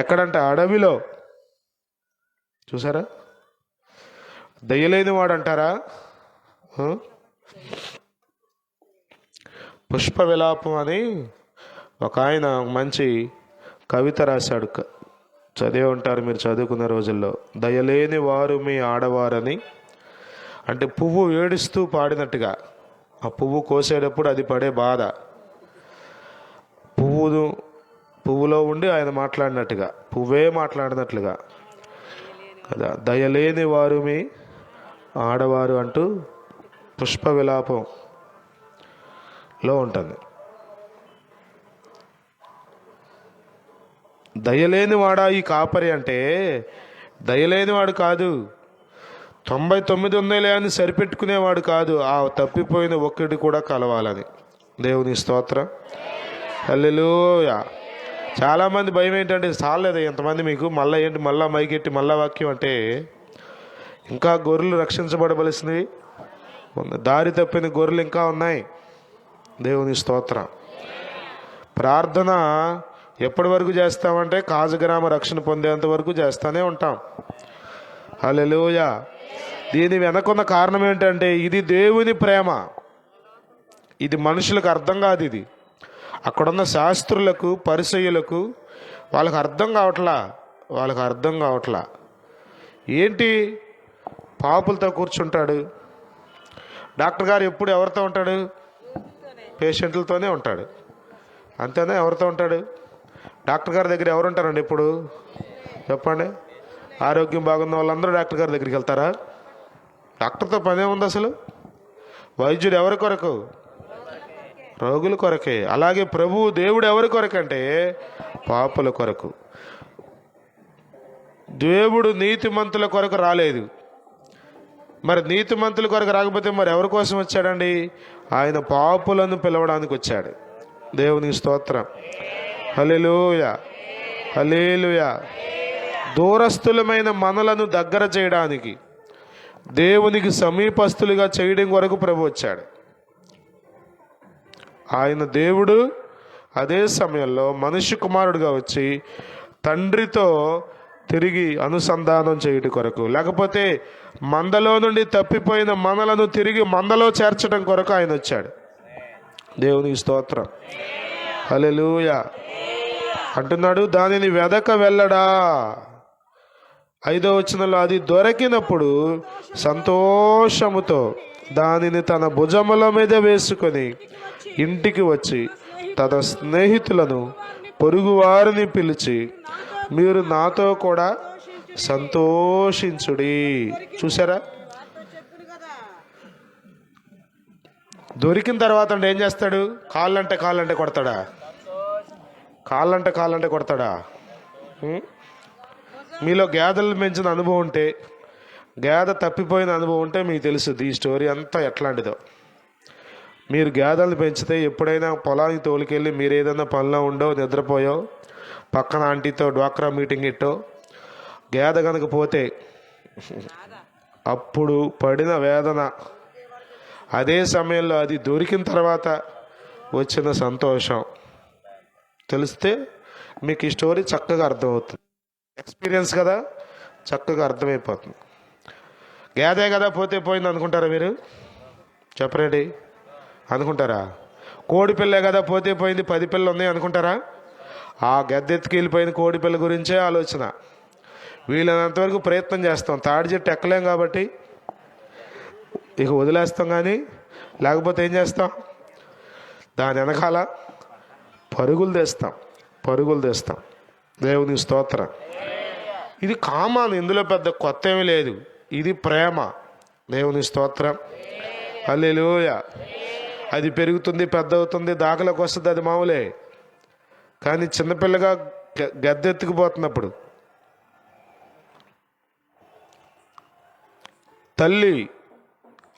ఎక్కడంటే అడవిలో. చూసారా? దయ్యలేని వాడు అంటారా? పుష్ప విలాపం అని ఒక ఆయన మంచి కవిత రాశాడు, చదివి ఉంటారు మీరు చదువుకున్న రోజుల్లో. దయలేని వారు మీ ఆడవారని, అంటే పువ్వు ఏడుస్తూ పాడినట్టుగా. ఆ పువ్వు కోసేటప్పుడు అది పడే బాధ, పువ్వులో ఉండి ఆయన మాట్లాడినట్టుగా, పువ్వే మాట్లాడినట్లుగా కదా. దయలేని వారు మీ ఆడవారు అంటూ పుష్ప విలాపంలో ఉంటుంది. దయలేని వాడా ఈ కాపరి అంటే? దయలేనివాడు కాదు, 99 ఉన్నాయిలే అని సరిపెట్టుకునేవాడు కాదు, ఆ తప్పిపోయిన ఒక్కటి కూడా కలవాలని. దేవుని స్తోత్రం, హల్లెలూయా. చాలామంది భయం ఏంటంటే, చాలేదా ఎంతమంది మీకు, మళ్ళీ ఏంటి, మళ్ళా మైకెట్టి మళ్ళా వాక్యం అంటే? ఇంకా గొర్రెలు రక్షించబడవలసినవి, దారి తప్పిన గొర్రెలు ఇంకా ఉన్నాయి. దేవుని స్తోత్రం. ప్రార్థన ఎప్పటి వరకు చేస్తామంటే కాజగ్రామ రక్షణ పొందేంత వరకు చేస్తూనే ఉంటాం. హల్లెలూయా. దీని వెనకున్న కారణం ఏంటంటే, ఇది దేవుని ప్రేమ, ఇది మనుషులకు అర్థం కాదు. ఇది అక్కడున్న శాస్త్రులకు, పరిసయ్యులకు వాళ్ళకి అర్థం కావట్లా. ఏంటి, పాపులతో కూర్చుంటాడు. డాక్టర్ గారు ఎప్పుడు ఎవరితో ఉంటాడు? పేషెంట్లతోనే ఉంటాడు. అంతేనా? ఎవరితో ఉంటాడు? డాక్టర్ గారి దగ్గర ఎవరు ఉంటారండి ఇప్పుడు చెప్పండి? ఆరోగ్యం బాగున్న వాళ్ళందరూ డాక్టర్ గారి దగ్గరికి వెళ్తారా? డాక్టర్తో పనే ఉంది అసలు? వైద్యుడు ఎవరి కొరకు? రోగుల కొరకే. అలాగే ప్రభువు దేవుడు ఎవరి కొరకు అంటే పాపుల కొరకు. దేవుడు నీతిమంతుల కొరకు రాలేదు. మరి నీతిమంతుల కొరకు రాకపోతే మరి ఎవరి కోసం వచ్చాడండి? ఆయన పాపులను పిలవడానికి వచ్చాడు. దేవుని స్తోత్రం, హల్లెలూయా, హల్లెలూయా. దూరస్థులమైన మనలను దగ్గర చేయడానికి, దేవునికి సమీపస్తులుగా చేయడం కొరకు ప్రభు వచ్చాడు. ఆయన దేవుడు అదే సమయంలో మనుష్య కుమారుడుగా వచ్చి తండ్రితో తిరిగి అనుసంధానం చేయడం కొరకు, లేకపోతే మందలో నుండి తప్పిపోయిన మనలను తిరిగి మందలో చేర్చడం కొరకు ఆయన వచ్చాడు. దేవునికి స్తోత్రం, హల్లెలూయా. అంటున్నాడు, దానిని వెదక వెళ్ళడా. 5వ వచనంలో, అది దొరికినప్పుడు సంతోషముతో దానిని తన భుజముల మీద వేసుకొని ఇంటికి వచ్చి తన స్నేహితులను, పొరుగువారిని పిలిచి, మీరు నాతో కూడా సంతోషించుడి. చూసారా? దొరికిన తర్వాత అంటే ఏం చేస్తాడు? కాళ్ళంటే కొడతాడా? కాళ్ళంటే కొడతాడా? మీలో గేదెలు పెంచిన అనుభవం ఉంటే, గేదె తప్పిపోయిన అనుభవం ఉంటే మీకు తెలుస్తుంది ఈ స్టోరీ అంతా ఎట్లాంటిదో. మీరు గేదెలను పెంచితే ఎప్పుడైనా పొలానికి తోలికెళ్ళి మీరు ఏదైనా పనిలో ఉండో, నిద్రపోయో, పక్కన ఆంటీతో డ్వాక్రా మీటింగ్ ఇట్టో గేదె కనుక పోతే అప్పుడు పడిన వేదన, అదే సమయంలో అది దొరికిన తర్వాత వచ్చిన సంతోషం తెలిస్తే మీకు ఈ స్టోరీ చక్కగా అర్థమవుతుంది. ఎక్స్పీరియన్స్ కదా, చక్కగా అర్థమైపోతుంది. గేదే కదా పోతే పోయింది అనుకుంటారా మీరు? చెప్పరండి, అనుకుంటారా? కోడి పిల్లే కదా పోతే పోయింది, 10 పిల్లలు ఉన్నాయి అనుకుంటారా? ఆ గద్దెత్తుకి వెళ్ళిపోయిన కోడిపిల్ల గురించే ఆలోచన. వీళ్ళనంతవరకు ప్రయత్నం చేస్తాం, తాడి చెట్టు ఎక్కలేం కాబట్టి ఇక వదిలేస్తాం. కానీ లేకపోతే ఏం చేస్తాం, దాని వెనకాల పరుగులు తెస్తాం. దేవుని స్తోత్రం. ఇది కామన్, ఇందులో పెద్ద కొత్త ఏమీ లేదు. ఇది ప్రేమ. దేవుని స్తోత్రం. హల్లెలూయా. అది పెరుగుతుంది, పెద్ద అవుతుంది, దాఖలకు వస్తుంది, అది మామూలే. కానీ చిన్నపిల్లగా గద్దెత్తుకుపోతున్నప్పుడు తల్లి,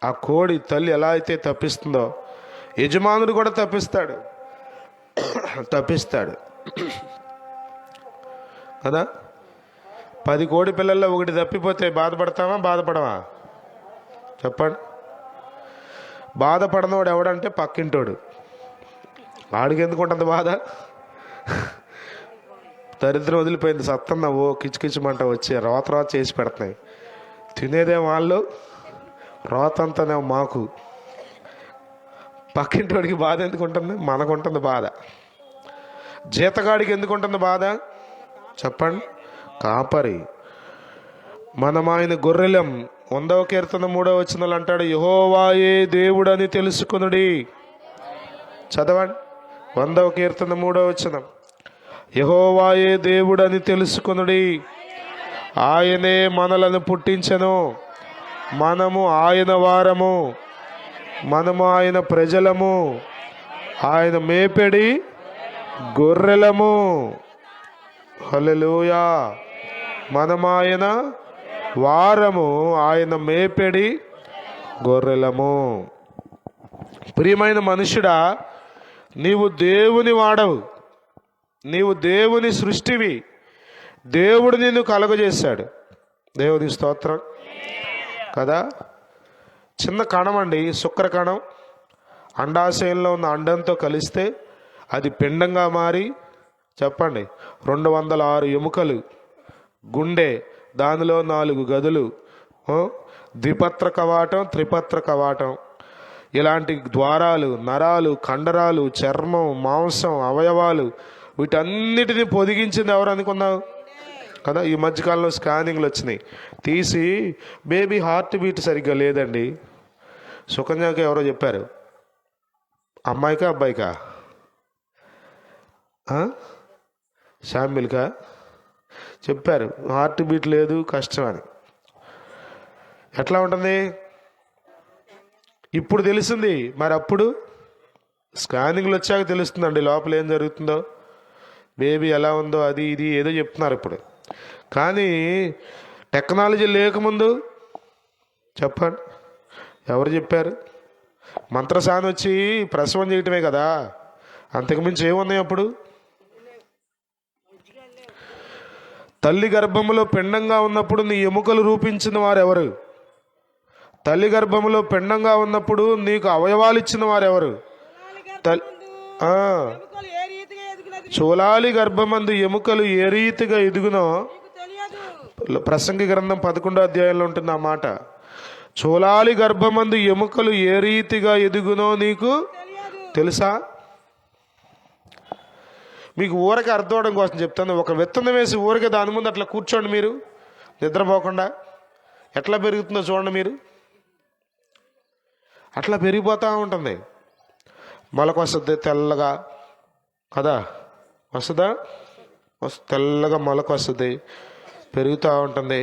ఆ కోడి తల్లి ఎలా అయితే తప్పిస్తుందో యజమానుడు కూడా తప్పిస్తాడు కదా. 10 కోడి పిల్లల్లో ఒకటి తప్పిపోతే బాధపడవా చెప్పండి. బాధపడనోడు ఎవడంటే పక్కింటోడు. వాడికి ఎందుకు ఉంటుంది బాధ? దరిద్రం వదిలిపోయింది, సత్తన్న ఓ కిచకిచమంట వచ్చి రోత చేసి పెడుతున్నాయి. తినేదే వాళ్ళు, రోతంతానే మాకు. పక్కింటోడికి బాధ ఎందుకు ఉంటుంది? మనకుంటుంది బాధ. జీతగాడికి ఎందుకు ఉంటుంది బాధ చెప్పండి? కాపరి. మనం ఆయన గొర్రెలం. 100వ కీర్తన 3వ వచనంలో అంటాడు, యెహోవాయే దేవుడని తెలుసుకొనుడి. చదవండి, 100వ కీర్తన 3వ వచనం. యెహోవాయే దేవుడని తెలుసుకొనుడి, ఆయనే మనలను పుట్టించెను, మనము ఆయన వారము, మనము ఆయన ప్రజలము, ఆయన మేపెడి గొర్రెలము. హల్లెలూయా. మనము ఆయన వారము, ఆయన మేపెడి గొర్రెలము. ప్రియమైన మనుషుడా, నీవు దేవుని వాడవు, నీవు దేవుని సృష్టివి. దేవుడు నిన్ను కలుగజేశాడు. దేవుని స్తోత్రం కదా. చిన్న కణం అండి, శుక్ర కణం. అండాశయంలో ఉన్న అండంతో కలిస్తే అది పిండంగా మారి చెప్పండి 206 ఎముకలు, గుండె, దానిలో 4 గదులు, ద్విపత్ర కవాటం, త్రిపత్ర కవాటం, ఇలాంటి ద్వారాలు, నరాలు, కండరాలు, చర్మం, మాంసం, అవయవాలు, వీటన్నిటిని పొదిగించింది ఎవరు అనుకున్నావు కదా. ఈ మధ్యకాలంలో స్కానింగ్లు వచ్చినాయి, తీసి బేబీ హార్ట్ బీట్ సరిగ్గా లేదండి. సుకన్యకి ఎవరో చెప్పారు, అమ్మాయికా అబ్బాయికా, శామ్యుల్కా చెప్పారు, హార్ట్ బీట్ లేదు, కష్టం అని. ఎట్లా ఉంటుంది ఇప్పుడు తెలిసింది, మరి అప్పుడు స్కానింగ్లు వచ్చాక తెలుస్తుందండి లోపల ఏం జరుగుతుందో, బేబీ ఎలా ఉందో, అది ఇది ఏదో చెప్తున్నారు ఇప్పుడు. కానీ టెక్నాలజీ లేకముందు చెప్పండి ఎవరు చెప్పారు? మంత్రసాని వచ్చి ప్రసవం చేయటమే కదా, అంతకుమించి ఏమున్నాయి అప్పుడు? తల్లి గర్భములో పిండంగా ఉన్నప్పుడు నీ ఎముకలు రూపించిన వారెవరు? తల్లి గర్భములో పిండంగా ఉన్నప్పుడు నీకు అవయవాలు ఇచ్చిన వారెవరు? చూలాలి గర్భమందు ఎముకలు ఏ రీతిగా ఎదుగునో, ప్రసంగి గ్రంథం 11వ అధ్యాయంలో ఉంటుంది ఆ మాట. చూలాలి గర్భమందు ఎముకలు ఏ రీతిగా ఎదుగునో నీకు తెలుసా? మీకు ఊరకే అర్థం అవడం కోసం చెప్తాను. ఒక విత్తనం వేసి ఊరకే దాని ముందు అట్లా కూర్చోండి, మీరు నిద్రపోకుండా ఎట్లా పెరుగుతుందో చూడండి. మీరు అట్లా పెరిగిపోతూ ఉంటుంది. మొలకు వస్తుంది తెల్లగా కదా, వస్తుందా? తెల్లగా మొలకు వస్తుంది, పెరుగుతూ ఉంటుంది.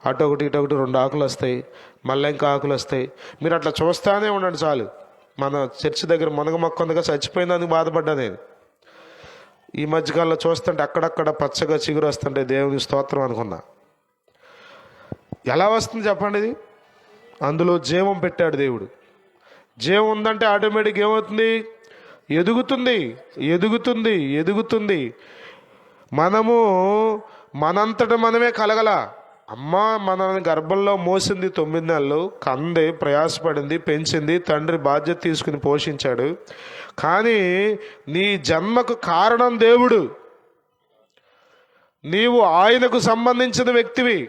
అటొకటి ఇటొకటి 2 ఆకులు వస్తాయి, మళ్ళీ ఇంకా ఆకులు వస్తాయి. మీరు అట్లా చూస్తూనే ఉండండి చాలు. మన చర్చి దగ్గర మునగ మొక్క ఉందిగా, చచ్చిపోయిందని బాధపడ్డా నేను. ఈ మధ్యకాలంలో చూస్తుంటే అక్కడక్కడ పచ్చగా చిగురు వస్తుంటే దేవుని స్తోత్రం అనుకున్నా. ఎలా వస్తుంది చెప్పండి? ఇది అందులో జీవం పెట్టాడు దేవుడు. జీవం ఉందంటే ఆటోమేటిక్ ఏమవుతుంది? ఎదుగుతుంది, ఎదుగుతుంది, ఎదుగుతుంది. మనము మనంతట మనమే కలగల. అమ్మ మన గర్భంలో మోసింది 9 నెలలు, కంది, ప్రయాసపడింది, పెంచింది, తండ్రి బాధ్యత తీసుకుని పోషించాడు. కానీ నీ జన్మకు కారణం దేవుడు. నీవు ఆయనకు సంబంధించిన వ్యక్తివి,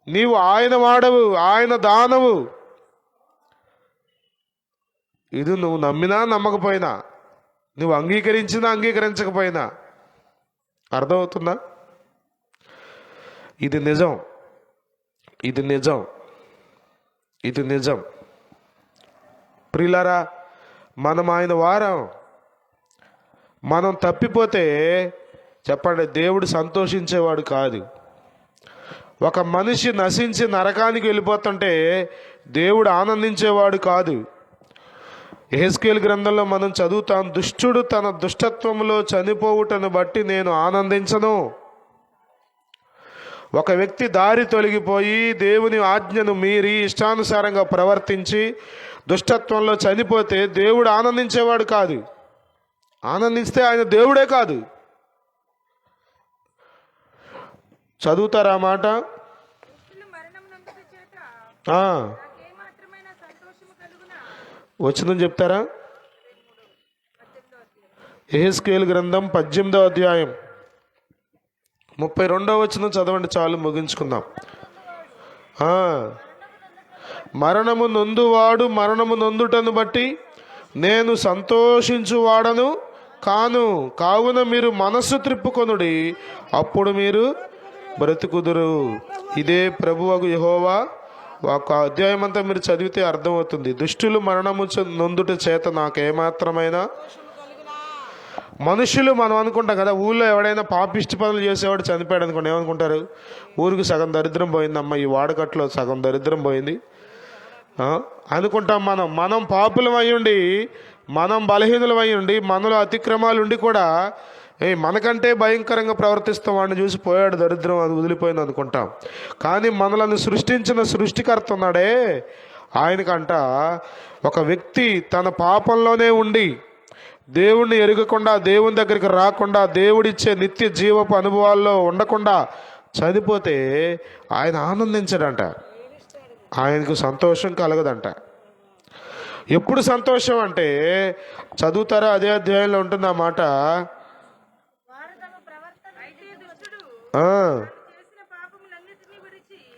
నీవు ఆయన వాడవు, ఆయన దానవు. ఇది నువ్వు నమ్మినా నమ్మకపోయినా నువ్వు అంగీకరించినా అంగీకరించకపోయినా. అర్థమవుతుందా? ఇది నిజం, ఇది నిజం, ఇది నిజం. ప్రియులారా, మనం ఆయన వారం. మనం తప్పిపోతే చెప్పండి, దేవుడు సంతోషించేవాడు కాదు. ఒక మనిషి నశించి నరకానికి వెళ్ళిపోతుంటే దేవుడు ఆనందించేవాడు కాదు. యెహెజ్కేలు గ్రంథంలో మనం చదువుతాం, దుష్టుడు తన దుష్టత్వంలో చనిపోవుటను బట్టి నేను ఆనందించను. ఒక వ్యక్తి దారి తొలగిపోయి దేవుని ఆజ్ఞను మీరి ఇష్టానుసారంగా ప్రవర్తించి దుష్టత్వంలో చనిపోతే దేవుడు ఆనందించేవాడు కాదు. ఆనందిస్తే ఆయన దేవుడే కాదు. చదువుతారా మాట? వచనం చెప్తారా? యెహెజ్కేలు గ్రంథం 18వ అధ్యాయం 32వ వచనం చదవండి, చాలు, ముగించుకుందాం. మరణము నొందువాడు మరణము నొందుటను బట్టి నేను సంతోషించువాడను కాను. కావున మీరు మనస్సు త్రిప్పుకొనుడి, అప్పుడు మీరు బ్రతుకుదురు. ఇదే ప్రభువగు యెహోవా ఒక అధ్యాయం అంతా మీరు చదివితే అర్థమవుతుంది. దుష్టులు మరణము నొందుట చేత నాకేమాత్రమైనా. మనుషులు మనం అనుకుంటాం కదా, ఊళ్ళో ఎవడైనా పాపిష్టి పనులు చేసేవాడు చనిపోయాడు అనుకోండి, ఏమనుకుంటారు? ఊరికి సగం దరిద్రం పోయిందమ్మ, ఈ వాడకట్లో సగం దరిద్రం పోయింది అనుకుంటాం. మనం పాపులం అయ్యుండి, మనం బలహీనులం అయ్యుండి, మనలో అతిక్రమాలు ఉండి కూడా మనకంటే భయంకరంగా ప్రవర్తిస్తాం, వాడిని చూసి పోయాడు దరిద్రం, అది వదిలిపోయింది అనుకుంటాం. కానీ మనలను సృష్టించిన సృష్టికర్త ఉన్నాడే, ఆయనకంట ఒక వ్యక్తి తన పాపంలోనే ఉండి దేవుణ్ణి ఎరగకుండా, దేవుని దగ్గరికి రాకుండా, దేవుడిచ్చే నిత్య జీవపు అనుభవాల్లో ఉండకుండా చనిపోతే ఆయన ఆనందించడంట, ఆయనకు సంతోషం కలగదంట. ఎప్పుడు సంతోషం అంటే, చదువుతారా? అదే అధ్యాయంలో ఉంటుంది ఆ మాట.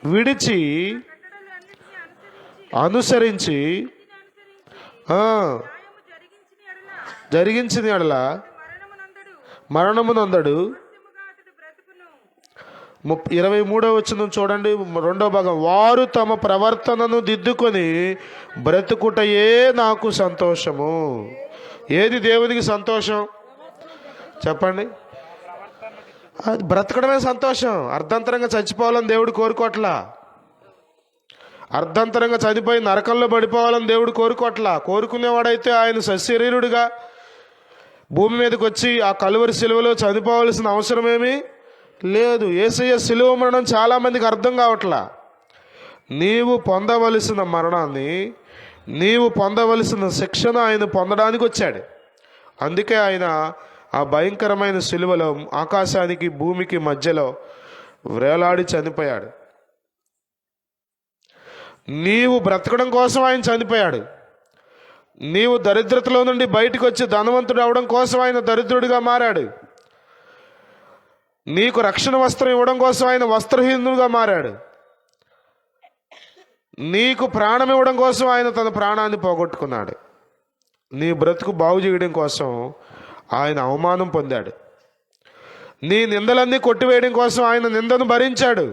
విడిచి అనుసరించి జరిగించిన ఎడల మరణమునందడు. 23వ వచనం చూడండి, 2వ భాగం. వారు తమ ప్రవర్తనను దిద్దుకొని బ్రతుకుటయే నాకు సంతోషము. ఏది దేవునికి సంతోషం చెప్పండి? అది బ్రతకడమే సంతోషం. అర్ధంతరంగా చచ్చిపోవాలని దేవుడు కోరుకోవట్లా. అర్ధంతరంగా చనిపోయి నరకంలో పడిపోవాలని దేవుడు కోరుకోవట్లా. కోరుకునేవాడైతే ఆయన సశరీరుడిగా భూమి మీదకి వచ్చి ఆ కలువరి సిలువలో చనిపోవాల్సిన అవసరమేమీ లేదు. యేసయ్య సిలువ మరణం చాలామందికి అర్థం కావట్లా. నీవు పొందవలసిన మరణాన్ని, నీవు పొందవలసిన శిక్షను ఆయన పొందడానికి వచ్చాడు. అందుకే ఆయన ఆ భయంకరమైన సిలువలో ఆకాశానికి భూమికి మధ్యలో వేలాడి చనిపోయాడు. నీవు బ్రతకడం కోసం ఆయన చనిపోయాడు. నీవు దరిద్రతలో నుండి బయటకు వచ్చి ధనవంతుడు అవడం కోసం ఆయన దరిద్రుడిగా మారాడు. నీకు రక్షణ వస్త్రం ఇవ్వడం కోసం ఆయన వస్త్రహీనుడుగా మారాడు. నీకు ప్రాణం ఇవ్వడం కోసం ఆయన తన ప్రాణాన్ని పోగొట్టుకున్నాడు. నీ బ్రతుకు బాగు చేయడం కోసం ఆయన అవమానం పొందాడు. నీ నిందలన్నీ కొట్టివేయడం కోసం ఆయన నిందను భరించాడు.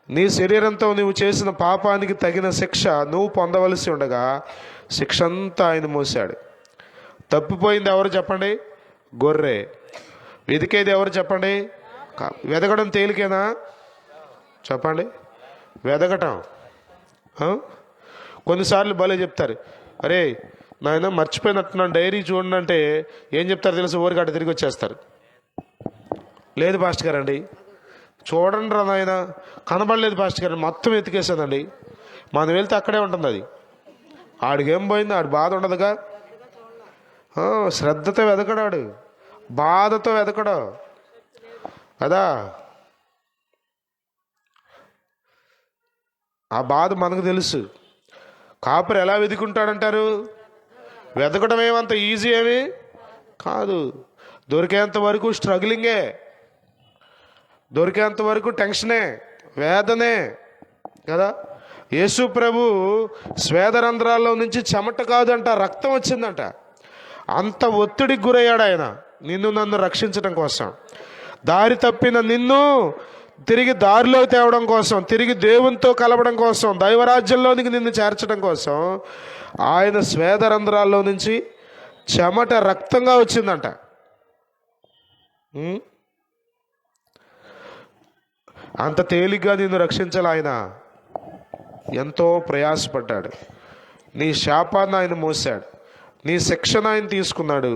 నీ శరీరంతో నువ్వు చేసిన పాపానికి తగిన శిక్ష నువ్వు పొందవలసి ఉండగా శిక్ష అంతా ఆయన మోసాడు. తప్పిపోయింది ఎవరు చెప్పండి? గొర్రె. వెతికేది ఎవరు చెప్పండి? వెదగడం తేలికేనా చెప్పండి? వెదగటం కొన్నిసార్లు భలే చెప్తారు, అరే నాయన మర్చిపోయినట్టున్నాను డైరీ చూడండి అంటే ఏం చెప్తారు తెలుసు? ఊరికాట తిరిగి వచ్చేస్తారు. లేదు పాస్టర్ గారు అండి, చూడండి రా నాయన, కనబడలేదు పాస్టర్ గారు, మొత్తం ఎత్తికేసానండి. మనం వెళ్తే అక్కడే ఉంటుంది అది. ఆడికేం పోయింది? ఆడి బాధ ఉండదుగా. శ్రద్ధతో వెదకడాడు, బాధతో వెదకడు కదా. ఆ బాధ మనకు తెలుసు. కాపురు ఎలా వెతుకుంటాడంటారు? వెతకడం ఏమంత ఈజీ ఏమి కాదు. దొరికేంత వరకు స్ట్రగ్లింగే, దొరికేంత వరకు టెన్షనే, వేదనే కదా. యేసు ప్రభు స్వేదరంధ్రాల్లో నుంచి చెమట కాదంట, రక్తం వచ్చిందంట. అంత ఒత్తిడికి గురయ్యాడు ఆయన నిన్ను నన్ను రక్షించడం కోసం. దారి తప్పిన నిన్ను తిరిగి దారిలో తేవడం కోసం, తిరిగి దేవునితో కలవడం కోసం, దైవరాజ్యంలోనికి నిన్ను చేర్చడం కోసం ఆయన స్వేదరంధ్రాల్లో నుంచి చెమట రక్తంగా వచ్చిందంట. అంత తేలిగ్గా నిన్ను రక్షించాలి ఆయన. ఎంతో ప్రయాసపడ్డాడు. నీ శాపాన్ని ఆయన మోసాడు, నీ శిక్షణ ఆయన తీసుకున్నాడు.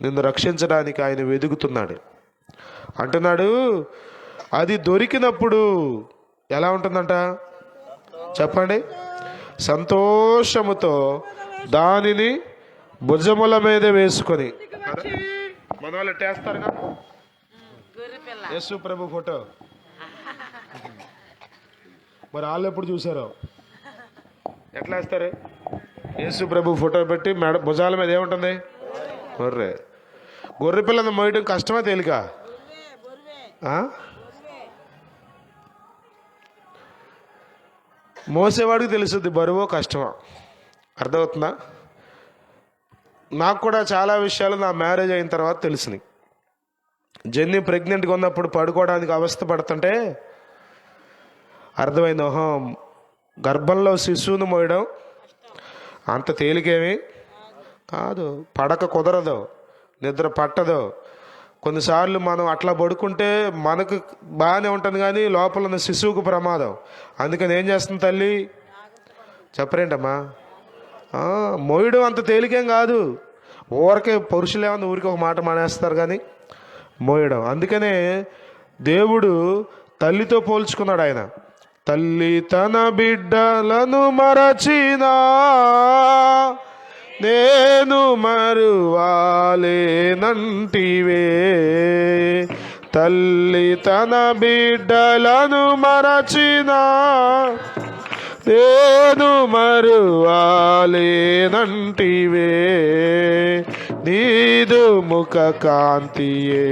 నిన్ను రక్షించడానికి ఆయన వెదుగుతున్నాడు. అంటున్నాడు, అది దొరికినప్పుడు ఎలా ఉంటుందంట చెప్పండి? సంతోషముతో దానిని భుజముల మీద వేసుకొని. మన వాళ్ళు ఎట్టేస్తారుగా యేసు ప్రభు ఫోటో. మరి వాళ్ళు ఎప్పుడు చూసారో? ఎట్లా వేస్తారు? యేసు ప్రభు ఫోటో పెట్టి భుజాల మీద ఏముంటుంది? గొర్రె. గొర్రె పిల్లని మోయడం కష్టమా తేలిక? మోసేవాడికి తెలుస్తుంది బరువో కష్టమో. అర్థమవుతుందా? నాకు కూడా చాలా విషయాలు నా మ్యారేజ్ అయిన తర్వాత తెలిసినాయి. జెన్నీ ప్రెగ్నెంట్గా ఉన్నప్పుడు పడుకోవడానికి అవస్థ పడుతుంటే అర్థమైంది, ఓహో గర్భంలో శిశువును మోయడం అంత తేలికేమి కాదు. పడక కుదరదు, నిద్ర పట్టదు. కొన్నిసార్లు మనం అట్లా పడుకుంటే మనకు బాగానే ఉంటుంది, కానీ లోపల ఉన్న శిశువుకు ప్రమాదం. అందుకని ఏం చేస్తుంది తల్లి? చెప్పరేంటమ్మా? మోయడం అంత తేలికేం కాదు. ఊరికే పురుషులు ఏమన్నా ఊరికి ఒక మాట మానేస్తారు కానీ మోయడం. అందుకనే దేవుడు తల్లితో పోల్చుకున్నాడు ఆయన. తల్లి తన బిడ్డలను మరచినా నేను మరువాలేనంటివే. తల్లి తన బిడ్డలను మరచినా నేను మరువాలేనంటివే. నీదు ముఖ కాంతియే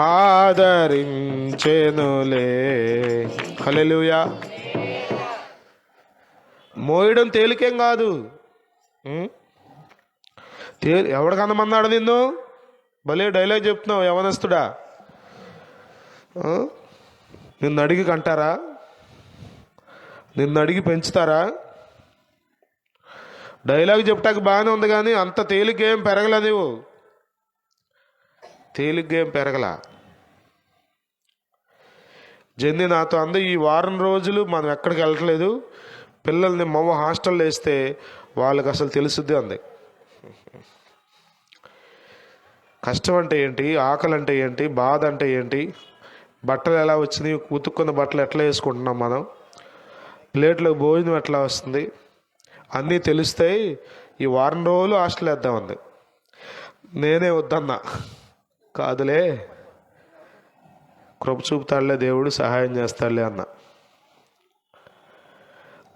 ఆదరించెనులే. హల్లెలూయా. మోయడం తేలికేం కాదు. ఎవడికన్నమన్నాడు నిన్ను? భలే డైలాగ్ చెప్తున్నావు యవనస్తుడా. నిన్ను అడిగి కంటారా? నిన్ను అడిగి పెంచుతారా? డైలాగ్ చెప్పటానికి బాగానే ఉంది, కానీ అంత తేలికేం పెరగల. నువ్వు తేలిగ్గేం పెరగల. జెన్నీ నాతో అంది, ఈ వారం రోజులు మనం ఎక్కడికి వెళ్ళట్లేదు, పిల్లల్ని మవ్వ హాస్టల్లో వేస్తే వాళ్ళకి అసలు తెలుసుద్ది అంది. కష్టం అంటే ఏంటి, ఆకలి అంటే ఏంటి, బాధ అంటే ఏంటి, బట్టలు ఎలా వచ్చినాయి, ఉతుక్కున్న బట్టలు ఎట్లా వేసుకుంటున్నాం మనం, ప్లేట్లో భోజనం ఎట్లా వస్తుంది, అన్నీ తెలుస్తాయి. ఈ వారం రోజులు హాస్టల్ వేద్దామంది. నేనే వద్దన్నా. కాదులే, కృప చూపుతాడులే దేవుడు, సహాయం చేస్తాడులే అన్న.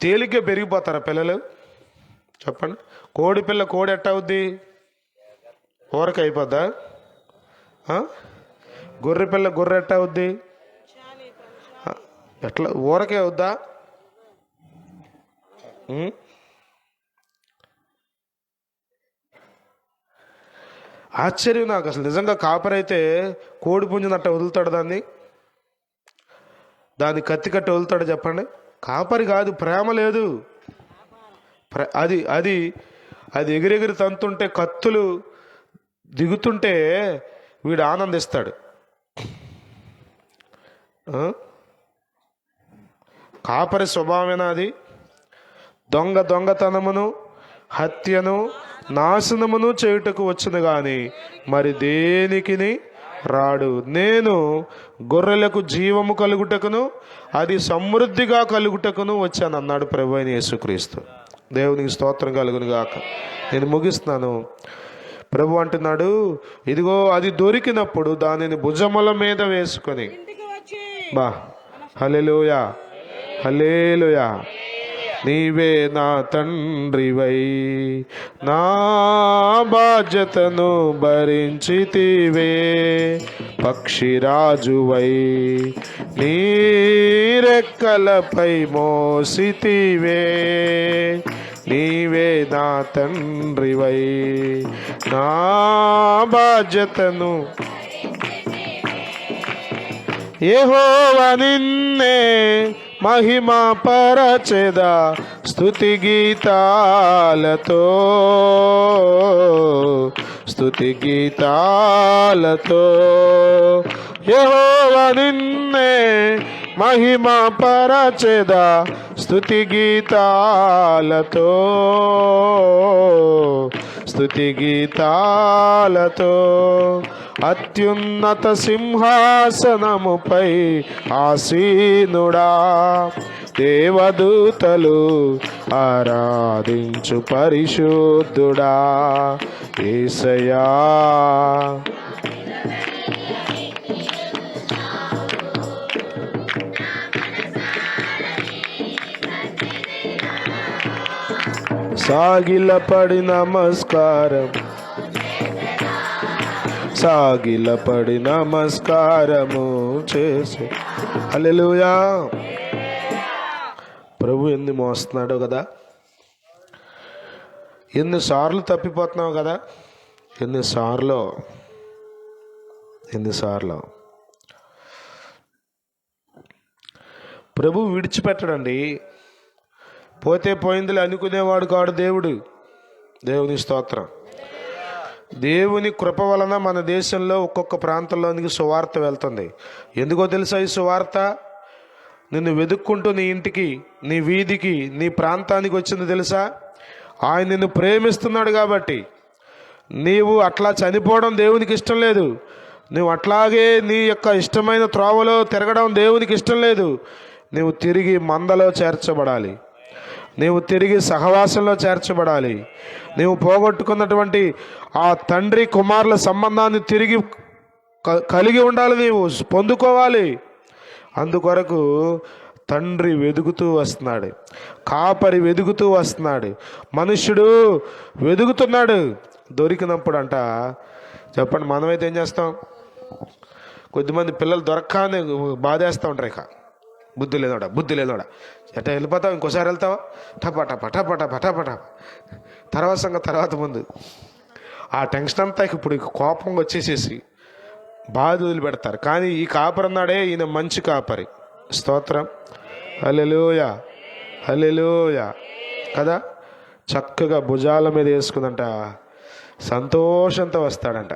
తేలిగ్గా పెరిగిపోతారా పిల్లలు? చెప్పండి. కోడి పిల్ల కోడి ఎట్ట అవుద్ది? ఊరక అయిపోద్దా? గొర్రె పిల్ల గొర్రె ఎట్ట అవుద్ది? ఎట్లా ఊరకే అవుద్దా? ఆశ్చర్యం నాకు అసలు. నిజంగా కాపరైతే కోడి పుంజునట్ట వదులుతాడు దాన్ని కత్తి కట్టి వదులుతాడు చెప్పండి? కాపరి కాదు, ప్రేమ లేదు. అది అది అది ఎగిరెగిరి తంతుంటే, కత్తులు దిగుతుంటే వీడు ఆనందిస్తాడు. కాపరి స్వభావమేనా అది? దొంగతనమును హత్యను నాశనమును చేయుటకు వచ్చును గాని మరి దేనికిని రాడు. నేను గొర్రెలకు జీవము కలుగుటకును అది సమృద్ధిగా కలుగుటకును వచ్చాను అన్నాడు ప్రభువైన యేసుక్రీస్తు. దేవునికి స్తోత్రం కలుగును గాక. నేను ముగిస్తున్నాను. ప్రభు అంటున్నాడు, ఇదిగో అది దొరికినప్పుడు దానిని భుజముల మీద వేసుకొని హల్లెలూయా హల్లెలూయా. నీవే నా తండ్రివై నా బాధ్యతను భరించితివే, పక్షిరాజువై నీ రెక్కలపై మోసితివే, నీవే నా తండ్రివై నా బాధ్యతను యెహోవా నిన్నే మహిమ పరచెదా స్తుతి గీతాలతో స్తుతి గీతాలతో యెహోవా నిన్నే మహిమ పరచెదా స్తుతి గీతాలతో స్తుతి గీతాలతో అత్యున్నత సింహాసనముపై ఆసీనుడా దేవదూతలు ఆరాధించు పరిశుద్ధుడా యేసయ్యా సాగిలపడి నమస్కారం సాగిలపడి నమస్కారము చేసి హల్లెలూయా. ప్రభు ఎన్ని మోస్తున్నాడు కదా, ఎన్నిసార్లు తప్పిపోతున్నావు కదా, ఎన్నిసార్లు ప్రభు విడిచిపెట్టడండి. పోతే పోయిందిలే అనుకునేవాడు కాడు దేవుడు. దేవుని స్తోత్రం. దేవుని కృప వలన మన దేశంలో ఒక్కొక్క ప్రాంతంలోనికి సువార్త వెళ్తుంది. ఎందుకో తెలుసా? ఈ సువార్త నిన్ను వెతుక్కుంటూ నీ ఇంటికి, నీ వీధికి, నీ ప్రాంతానికి వచ్చింది తెలుసా? ఆయన నిన్ను ప్రేమిస్తున్నాడు కాబట్టి. నీవు అట్లా చనిపోవడం దేవునికి ఇష్టం లేదు. నువ్వు అట్లాగే నీ యొక్క ఇష్టమైన త్రోవలో తిరగడం దేవునికి ఇష్టం లేదు. నువ్వు తిరిగి మందలో చేర్చబడాలి. నీవు తిరిగి సహవాసంలో చేర్చబడాలి. నీవు పోగొట్టుకున్నటువంటి ఆ తండ్రి కుమారుల సంబంధాన్ని తిరిగి కలిగి ఉండాలి, నీవు పొందుకోవాలి. అందుకొరకు తండ్రి వెదుగుతూ వస్తున్నాడు, కాపరి వెదుగుతూ వస్తున్నాడు, మనుష్యుడు వెదుగుతున్నాడు. దొరికినప్పుడు అంట చెప్పండి, మనమైతే ఏం చేస్తాం? కొద్దిమంది పిల్లలు దొరకగానే బాధేస్తూ ఉంటారు. ఇక బుద్ధి లేదోడా ఎట్లా వెళ్ళిపోతావు, ఇంకోసారి వెళ్తావా, టపా తర్వాత ముందు ఆ టెన్షన్ అంతా ఇప్పుడు కోపం వచ్చేసేసి బాధ వదిలిపెడతారు. కానీ ఈ కాపరి అన్నాడే, ఈయన మంచి కాపరి. స్తోత్రం. హల్లెలూయా హల్లెలూయా కదా. చక్కగా భుజాల మీద వేసుకుందంట, సంతోషంతో వస్తాడంట.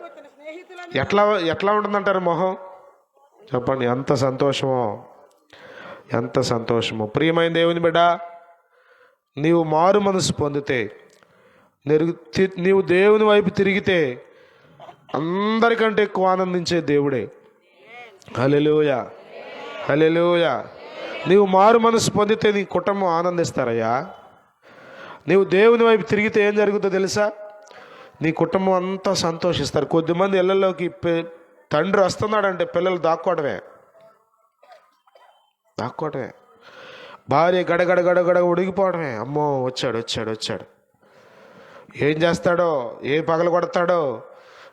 ఎట్లా ఉంటుందంటారు మొహం? చెప్పండి, ఎంత సంతోషమో. ప్రియమైన దేవుని బిడ్డ, నీవు మారు మనసు పొందితే, నీవు దేవుని వైపు తిరిగితే అందరికంటే ఎక్కువ ఆనందించే దేవుడే. హల్లెలూయా హల్లెలూయా. నీవు మారు మనసు పొందితే నీ కుటుంబం ఆనందిస్తారయ్యా. నీవు దేవుని వైపు తిరిగితే ఏం జరుగుతుందో తెలుసా? నీ కుటుంబం అంతా సంతోషిస్తారు. కొద్దిమంది ఇళ్లలోకి తండ్రి వస్తున్నాడంటే పిల్లలు దాక్కోవడమే. భార్య గడగడ ఉడిగిపోవడమే. అమ్మో వచ్చాడు. ఏం చేస్తాడో, ఏ పగలు కొడతాడో,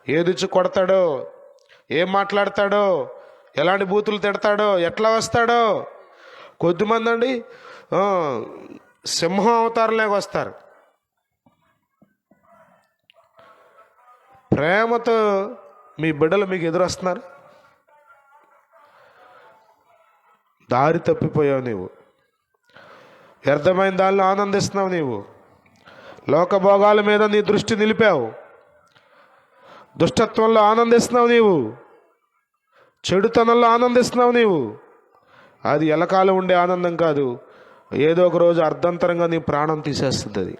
ఏ రుచి కొడతాడో, ఏం మాట్లాడతాడో, ఎలాంటి బూతులు తిడతాడో, ఎట్లా వస్తాడో. కొద్దిమంది అండి సింహం అవతారంలోకి వస్తారు. ప్రేమతో మీ బిడ్డలు మీకు ఎదురొస్తున్నారు. దారి తప్పిపోయావు నీవు. వ్యర్థమైన దానిలో ఆనందిస్తున్నావు నీవు. లోకభోగాల మీద నీ దృష్టి నిలిపావు. దుష్టత్వంలో ఆనందిస్తున్నావు నీవు. చెడుతనంలో ఆనందిస్తున్నావు నీవు. అది ఎలకాలం ఉండే ఆనందం కాదు. ఏదో ఒక రోజు అర్ధంతరంగా నీ ప్రాణం తీసేస్తుంది. అది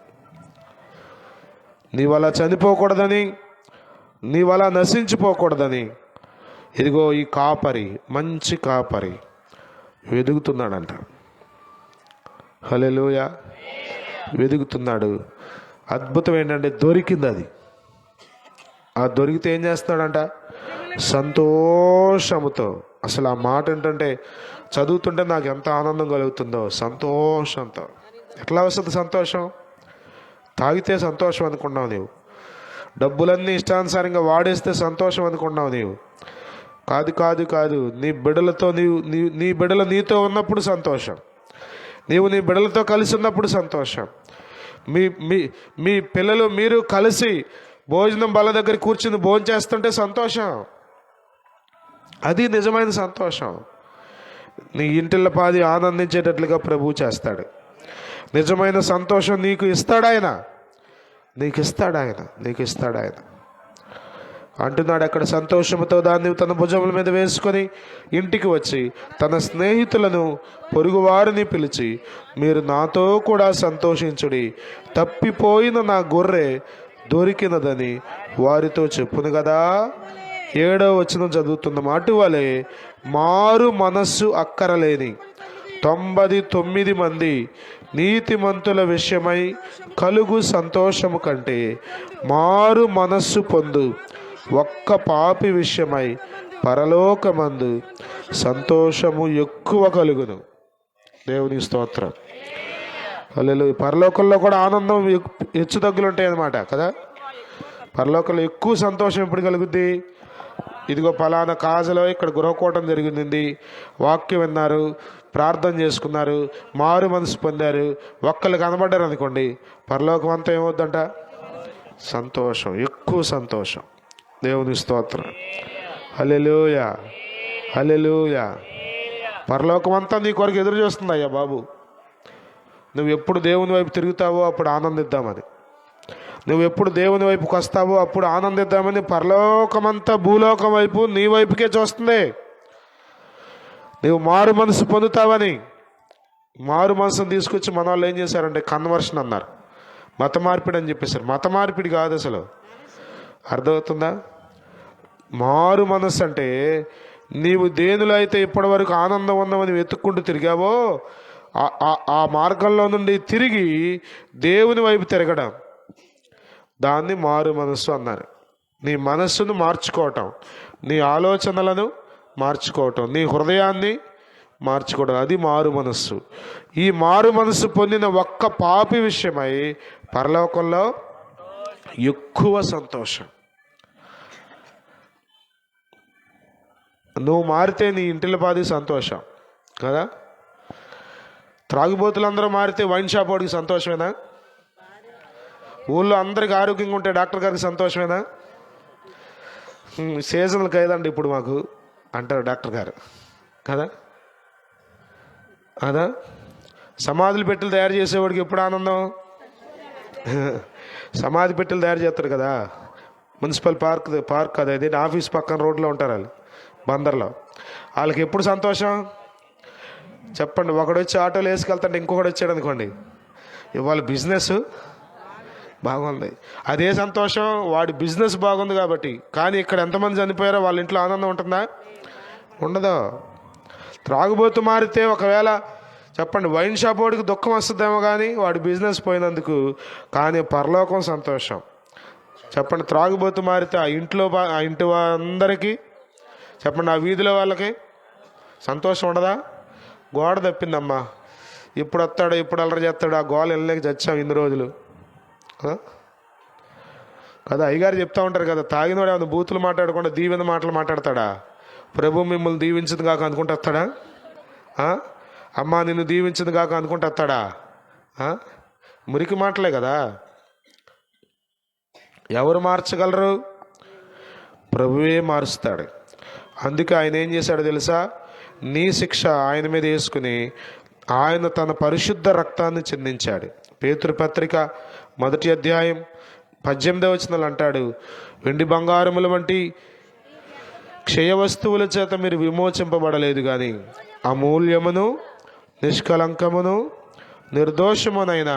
నీవు అలా చనిపోకూడదని, నీవు అలా నశించిపోకూడదని, ఇదిగో ఈ కాపరి, మంచి కాపరి వెదుగుతున్నాడంట. హల్లెలూయా. వెదుగుతున్నాడు. అద్భుతం ఏంటంటే దొరికింది అది. ఆ దొరికితే ఏం చేస్తున్నాడంట? సంతోషముతో. అసలు ఆ మాట ఏంటంటే చదువుతుంటే నాకు ఎంత ఆనందం కలుగుతుందో. సంతోషంతో. ఎట్లా వస్తుంది సంతోషం? తాగితే సంతోషం అనుకున్నావు నీవు. డబ్బులన్నీ ఇష్టానుసారంగా వాడేస్తే సంతోషం అనుకున్నావు నీవు. కాదు. నీ బిడ్డలతో నీ బిడ్డలు నీతో ఉన్నప్పుడు సంతోషం. నీవు నీ బిడ్డలతో కలిసి ఉన్నప్పుడు సంతోషం. మీ మీ మీ పిల్లలు మీరు కలిసి భోజనం బల్ల దగ్గర కూర్చుని భోజనం చేస్తుంటే సంతోషం. అది నిజమైన సంతోషం. నీ ఇంటిల్లపాది ఆనందించేటట్లుగా ప్రభువు చేస్తాడు. నిజమైన సంతోషం నీకు ఇస్తాడాయన, నీకు ఇస్తాడాయన అంటున్నాడు అక్కడ. సంతోషంతో దాన్ని తన భుజముల మీద వేసుకొని ఇంటికి వచ్చి తన స్నేహితులను పొరుగువారిని పిలిచి, మీరు నాతో కూడా సంతోషించుడి, తప్పిపోయిన నా గొర్రె దొరికినదని వారితో చెప్పును కదా. 7వ వచనం చదువుతున్న మాట వలె మారు మనస్సు అక్కరలేని 99 మంది నీతిమంతుల విషయమై కలుగు సంతోషము కంటే మారు మనస్సు పొందు ఒక్క పాపి విషయమై పరలోకమందు సంతోషము ఎక్కువ కలుగును. దేవునికి స్తోత్రం. హల్లెలూయా. పరలోకంలో కూడా ఆనందం హెచ్చు తగ్గులు ఉంటాయి అన్నమాట కదా. పరలోకంలో ఎక్కువ సంతోషం ఎప్పుడు కలుగుద్ది? ఇదిగో ఫలానా కాజలో ఇక్కడ గృహకూటం జరిగింది, వాక్యం విన్నారు, ప్రార్థన చేసుకున్నారు, మారు మనసు పొందారు, ఒక్కళ్ళు కనబడ్డారు అనుకోండి, పరలోకం అంతా ఏమవుద్దంట? సంతోషం, ఎక్కువ సంతోషం. దేవుని స్తోత్రం. హల్లెలూయా, హల్లెలూయా. పరలోకం అంతా నీ కొరకు ఎదురు చూస్తుంది. అయ్యా బాబు, నువ్వు ఎప్పుడు దేవుని వైపు తిరుగుతావో అప్పుడు ఆనందిద్దామని, నువ్వు ఎప్పుడు దేవుని వైపుకి వస్తావో అప్పుడు ఆనందిద్దామని పరలోకమంతా భూలోకం వైపు నీ వైపుకే చూస్తుంది. నువ్వు మారు మనసు పొందుతావని. మారు మనసును తీసుకొచ్చి మన వాళ్ళు ఏం చేశారంటే కన్వర్షన్ అన్నారు, మత మార్పిడి అని చెప్పేశారు. మత మార్పిడి కాదు అసలు. అర్థమవుతుందా? మారు మనసు అంటే నీవు దేనిలో అయితే ఇప్పటి వరకు ఆనందం ఉందామని వెతుక్కుంటూ తిరిగావో ఆ మార్గంలో నుండి తిరిగి దేవుని వైపు తిరగడం, దాన్ని మారు మనస్సు అన్నారు. నీ మనస్సును మార్చుకోవటం, నీ ఆలోచనలను మార్చుకోవటం, నీ హృదయాన్ని మార్చుకోవడం, అది మారు మనస్సు. ఈ మారు మనస్సు పొందిన ఒక్క పాపి విషయమై పరలోకంలో ఎక్కువ సంతోషం. నువ్వు మారితే నీ ఇంటిల్లపాది సంతోషం కదా. త్రాగుబోతులందరూ మారితే వైన్ షాప్ వాడికి సంతోషమేనా? ఊళ్ళో అందరికి ఆరోగ్యంగా ఉంటే డాక్టర్ గారికి సంతోషమేనా? సీజన్లు కదండి ఇప్పుడు మాకు అంటారు డాక్టర్ గారు కదా. అదా సమాధులు పెట్టెలు తయారు చేసేవాడికి ఎప్పుడు ఆనందం? సమాధి పెట్టెలు తయారు చేస్తారు కదా, మున్సిపల్ పార్క్ కదా, ఇది ఆఫీస్ పక్కన రోడ్లో ఉంటారు వాళ్ళు, బందర్లో. వాళ్ళకి ఎప్పుడు సంతోషం చెప్పండి? ఒకడు వచ్చి ఆటోలో వేసుకెళ్తాంటే ఇంకొకటి వచ్చాడు అనుకోండి, ఇవాళ బిజినెస్ బాగుంది, అదే సంతోషం. వాడి బిజినెస్ బాగుంది కాబట్టి. కానీ ఇక్కడ ఎంతమంది చనిపోయారో వాళ్ళ ఇంట్లో ఆనందం ఉంటుందా? ఉండదు. త్రాగుబోతు మారితే ఒకవేళ చెప్పండి వైన్ షాప్ వాడికి దుఃఖం వస్తుందేమో కానీ వాడి బిజినెస్ పోయినందుకు, కానీ పరలోకం సంతోషం. చెప్పండి, త్రాగుబోతు మారితే ఆ ఇంటి అందరికీ చెప్పండి, ఆ వీధిలో వాళ్ళకి సంతోషం ఉండదా? గోడ తప్పిందమ్మా, ఇప్పుడు వస్తాడు, ఇప్పుడు అల్లరి చేస్తాడు, ఆ గోల వెళ్ళలేక చచ్చాం ఇన్ని రోజులు కదా. అయ్యగారు చెప్తా ఉంటారు కదా, తాగినవాడు ఏమైనా బూతులు మాట్లాడకుండా దీవెన మాటలు మాట్లాడతాడా? ప్రభు మిమ్మల్ని దీవించింది కాక అనుకుంటూ వస్తాడా? అమ్మ నిన్ను దీవించింది కాక అనుకుంటూ వస్తాడా? మురికి మాటలే కదా. ఎవరు మార్చగలరు? ప్రభువే మారుస్తాడు. అందుకే ఆయన ఏం చేశాడో తెలుసా? నీ శిక్ష ఆయన మీద వేసుకుని ఆయన తన పరిశుద్ధ రక్తాన్ని చిందించాడు. పేతురు పత్రిక 1వ అధ్యాయం 18వ వచనం అంటాడు, వెండి బంగారముల వంటి క్షయ వస్తువుల చేత మీరు విమోచింపబడలేదు కానీ అమూల్యమును నిష్కలంకమును నిర్దోషమునైన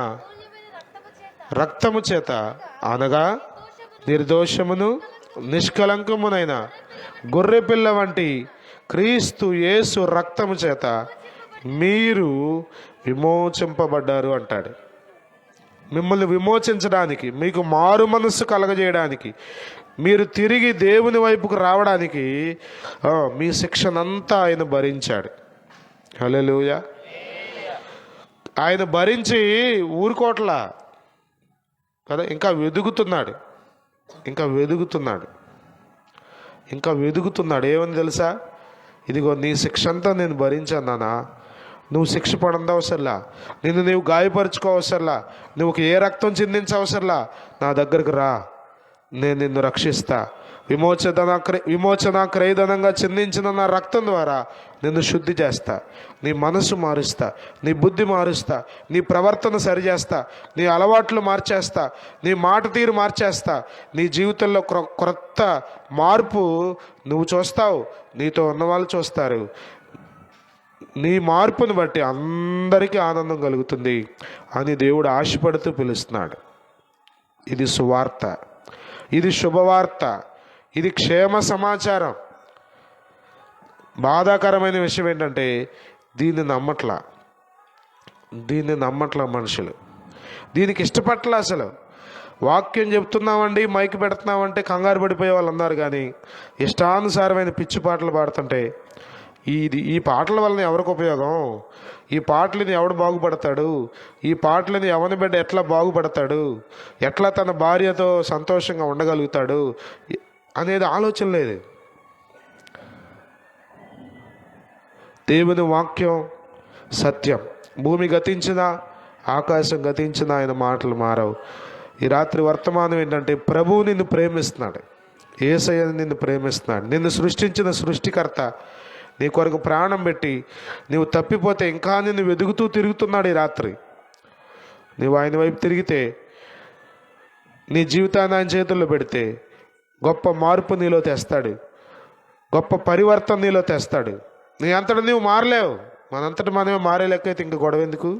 రక్తము చేత, అనగా నిర్దోషమును నిష్కలంకమునైన గొర్రెపిల్ల వంటి క్రీస్తు యేసు రక్తము చేత మీరు విమోచింపబడ్డారు అంటాడు. మిమ్మల్ని విమోచించడానికి, మీకు మారు మనస్సు కలగజేయడానికి, మీరు తిరిగి దేవుని వైపుకు రావడానికి మీ శిక్షనంతా ఆయన భరించాడు. హల్లెలూయా. ఆయన భరించి ఊరుకోట్లా కదా, ఇంకా వెదుగుతున్నాడు, ఇంకా వెదుగుతున్నాడు, ఇంకా వెదుగుతున్నాడు. ఏమని తెలుసా? ఇదిగో నీ శిక్ష అంతా నేను భరించాను నాన్న, నువ్వు శిక్ష పడందవసరలా, నిన్ను నీవు గాయపరుచుకోవసరలా, నువ్వు ఏ రక్తం చిందించవసరలా. నా దగ్గరకు రా, నేను నిన్ను రక్షిస్తా. విమోచన క్రయధనంగా చిందించిన నా రక్తం ద్వారా నిన్ను శుద్ధి చేస్తా, నీ మనసు మారుస్తా, నీ బుద్ధి మారుస్తా, నీ ప్రవర్తన సరిచేస్తా, నీ అలవాట్లు మార్చేస్తా, నీ మాట తీరు మార్చేస్తా. నీ జీవితంలో క్రొత్త మార్పు నువ్వు చూస్తావు, నీతో ఉన్నవాళ్ళు చూస్తారు. నీ మార్పును బట్టి అందరికీ ఆనందం కలుగుతుంది అని దేవుడు ఆశపడుతూ పిలుస్తున్నాడు. ఇది సువార్త, ఇది శుభవార్త, ఇది క్షేమ సమాచారం. బాధాకరమైన విషయం ఏంటంటే దీన్ని నమ్మట్లా మనుషులు, దీనికి ఇష్టపట్ల. అసలు వాక్యం చెప్తున్నామండి, మైక్ పెడుతున్నామంటే కంగారు పడిపోయే వాళ్ళు ఉన్నారు. కానీ ఇష్టానుసారమైన పిచ్చి పాటలు పాడుతుంటే ఈ పాటల వలన ఎవరికి ఉపయోగం? ఈ పాటలని ఎవడు బాగుపడతాడు? ఈ పాటలని ఎవని బిడ్డ ఎట్లా బాగుపడతాడు? ఎట్లా తన భార్యతో సంతోషంగా ఉండగలుగుతాడు అనేది ఆలోచన లేదు. దేవుని వాక్యం సత్యం. భూమి గతించినా ఆకాశం గతించినా ఆయన మాటలు మారవు. ఈ రాత్రి వర్తమానం ఏంటంటే ప్రభువు నిన్ను ప్రేమిస్తున్నాడు, యేసయ్య నిన్ను ప్రేమిస్తున్నాడు. నిన్ను సృష్టించిన సృష్టికర్త నీ కొరకు ప్రాణం పెట్టి నీవు తప్పిపోతే ఇంకా నిన్ను వెతుకుతూ తిరుగుతున్నాడు. ఈ రాత్రి నీవు ఆయన వైపు తిరిగితే, నీ జీవితాన్ని ఆయన చేతుల్లో పెడితే గొప్ప మార్పు నీలో తెస్తాడు, గొప్ప పరివర్తన నీలో తెస్తాడు. నీ అంతటా నీవు మారలేవు. మనంతటా మనమే మారే లెక్క అయితే ఇంక గొడవ ఎందుకు?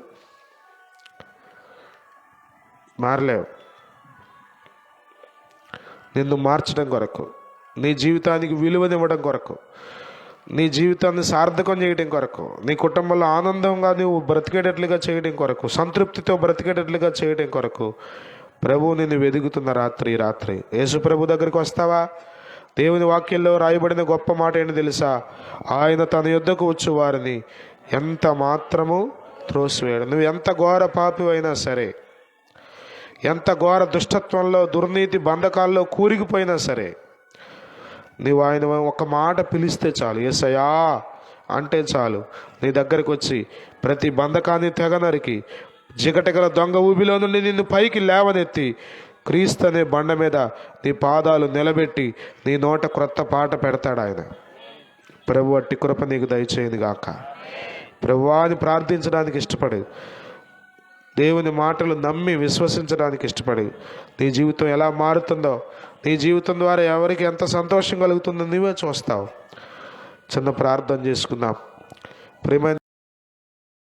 మారలేవు. నిన్ను మార్చడం కొరకు, నీ జీవితానికి విలువనివ్వడం కొరకు, నీ జీవితాన్ని సార్థకం చేయడం కొరకు, నీ కుటుంబంలో ఆనందంగా నువ్వు బ్రతికేటట్లుగా చేయడం కొరకు, సంతృప్తితో బ్రతికేటట్లుగా చేయడం కొరకు ప్రభువు నిన్ను వెదుగుతున్న రాత్రి యేసు ప్రభు దగ్గరికి వస్తావా? దేవుని వాక్యంలో రాయబడిన గొప్ప మాట ఏంటి తెలుసా? ఆయన తన యొద్దకు వచ్చు వారిని ఎంత మాత్రము త్రోసివేయడు. నువ్వు ఎంత ఘోర పాపివైనా సరే, ఎంత ఘోర దుష్టత్వంలో దుర్నీతి బంధకాల్లో కూరిగిపోయినా సరే, నీవు ఆయన ఒక మాట పిలిస్తే చాలు, యేసయ్యా అంటే చాలు, నీ దగ్గరికి వచ్చి ప్రతి బంధకాన్ని తెగనరికి జిగటగల దొంగ ఊబిలో నుండి నిన్ను పైకి లేవనెత్తి క్రీస్తు అనే బండ మీద నీ పాదాలు నిలబెట్టి నీ నోట క్రొత్త పాట పెడతాడు ఆయన. ప్రభు అట్టి కృప నీకు దయచేయను గాక. ప్రభువాని ప్రార్థించడానికి ఇష్టపడు, దేవుని మాటలు నమ్మి విశ్వసించడానికి ఇష్టపడి నీ జీవితం ఎలా మారుతుందో, నీ జీవితం ద్వారా ఎవరికి ఎంత సంతోషం కలుగుతుందో నువ్వే చూస్తావు. చిన్న ప్రార్థన చేసుకుందాం. ప్రేమ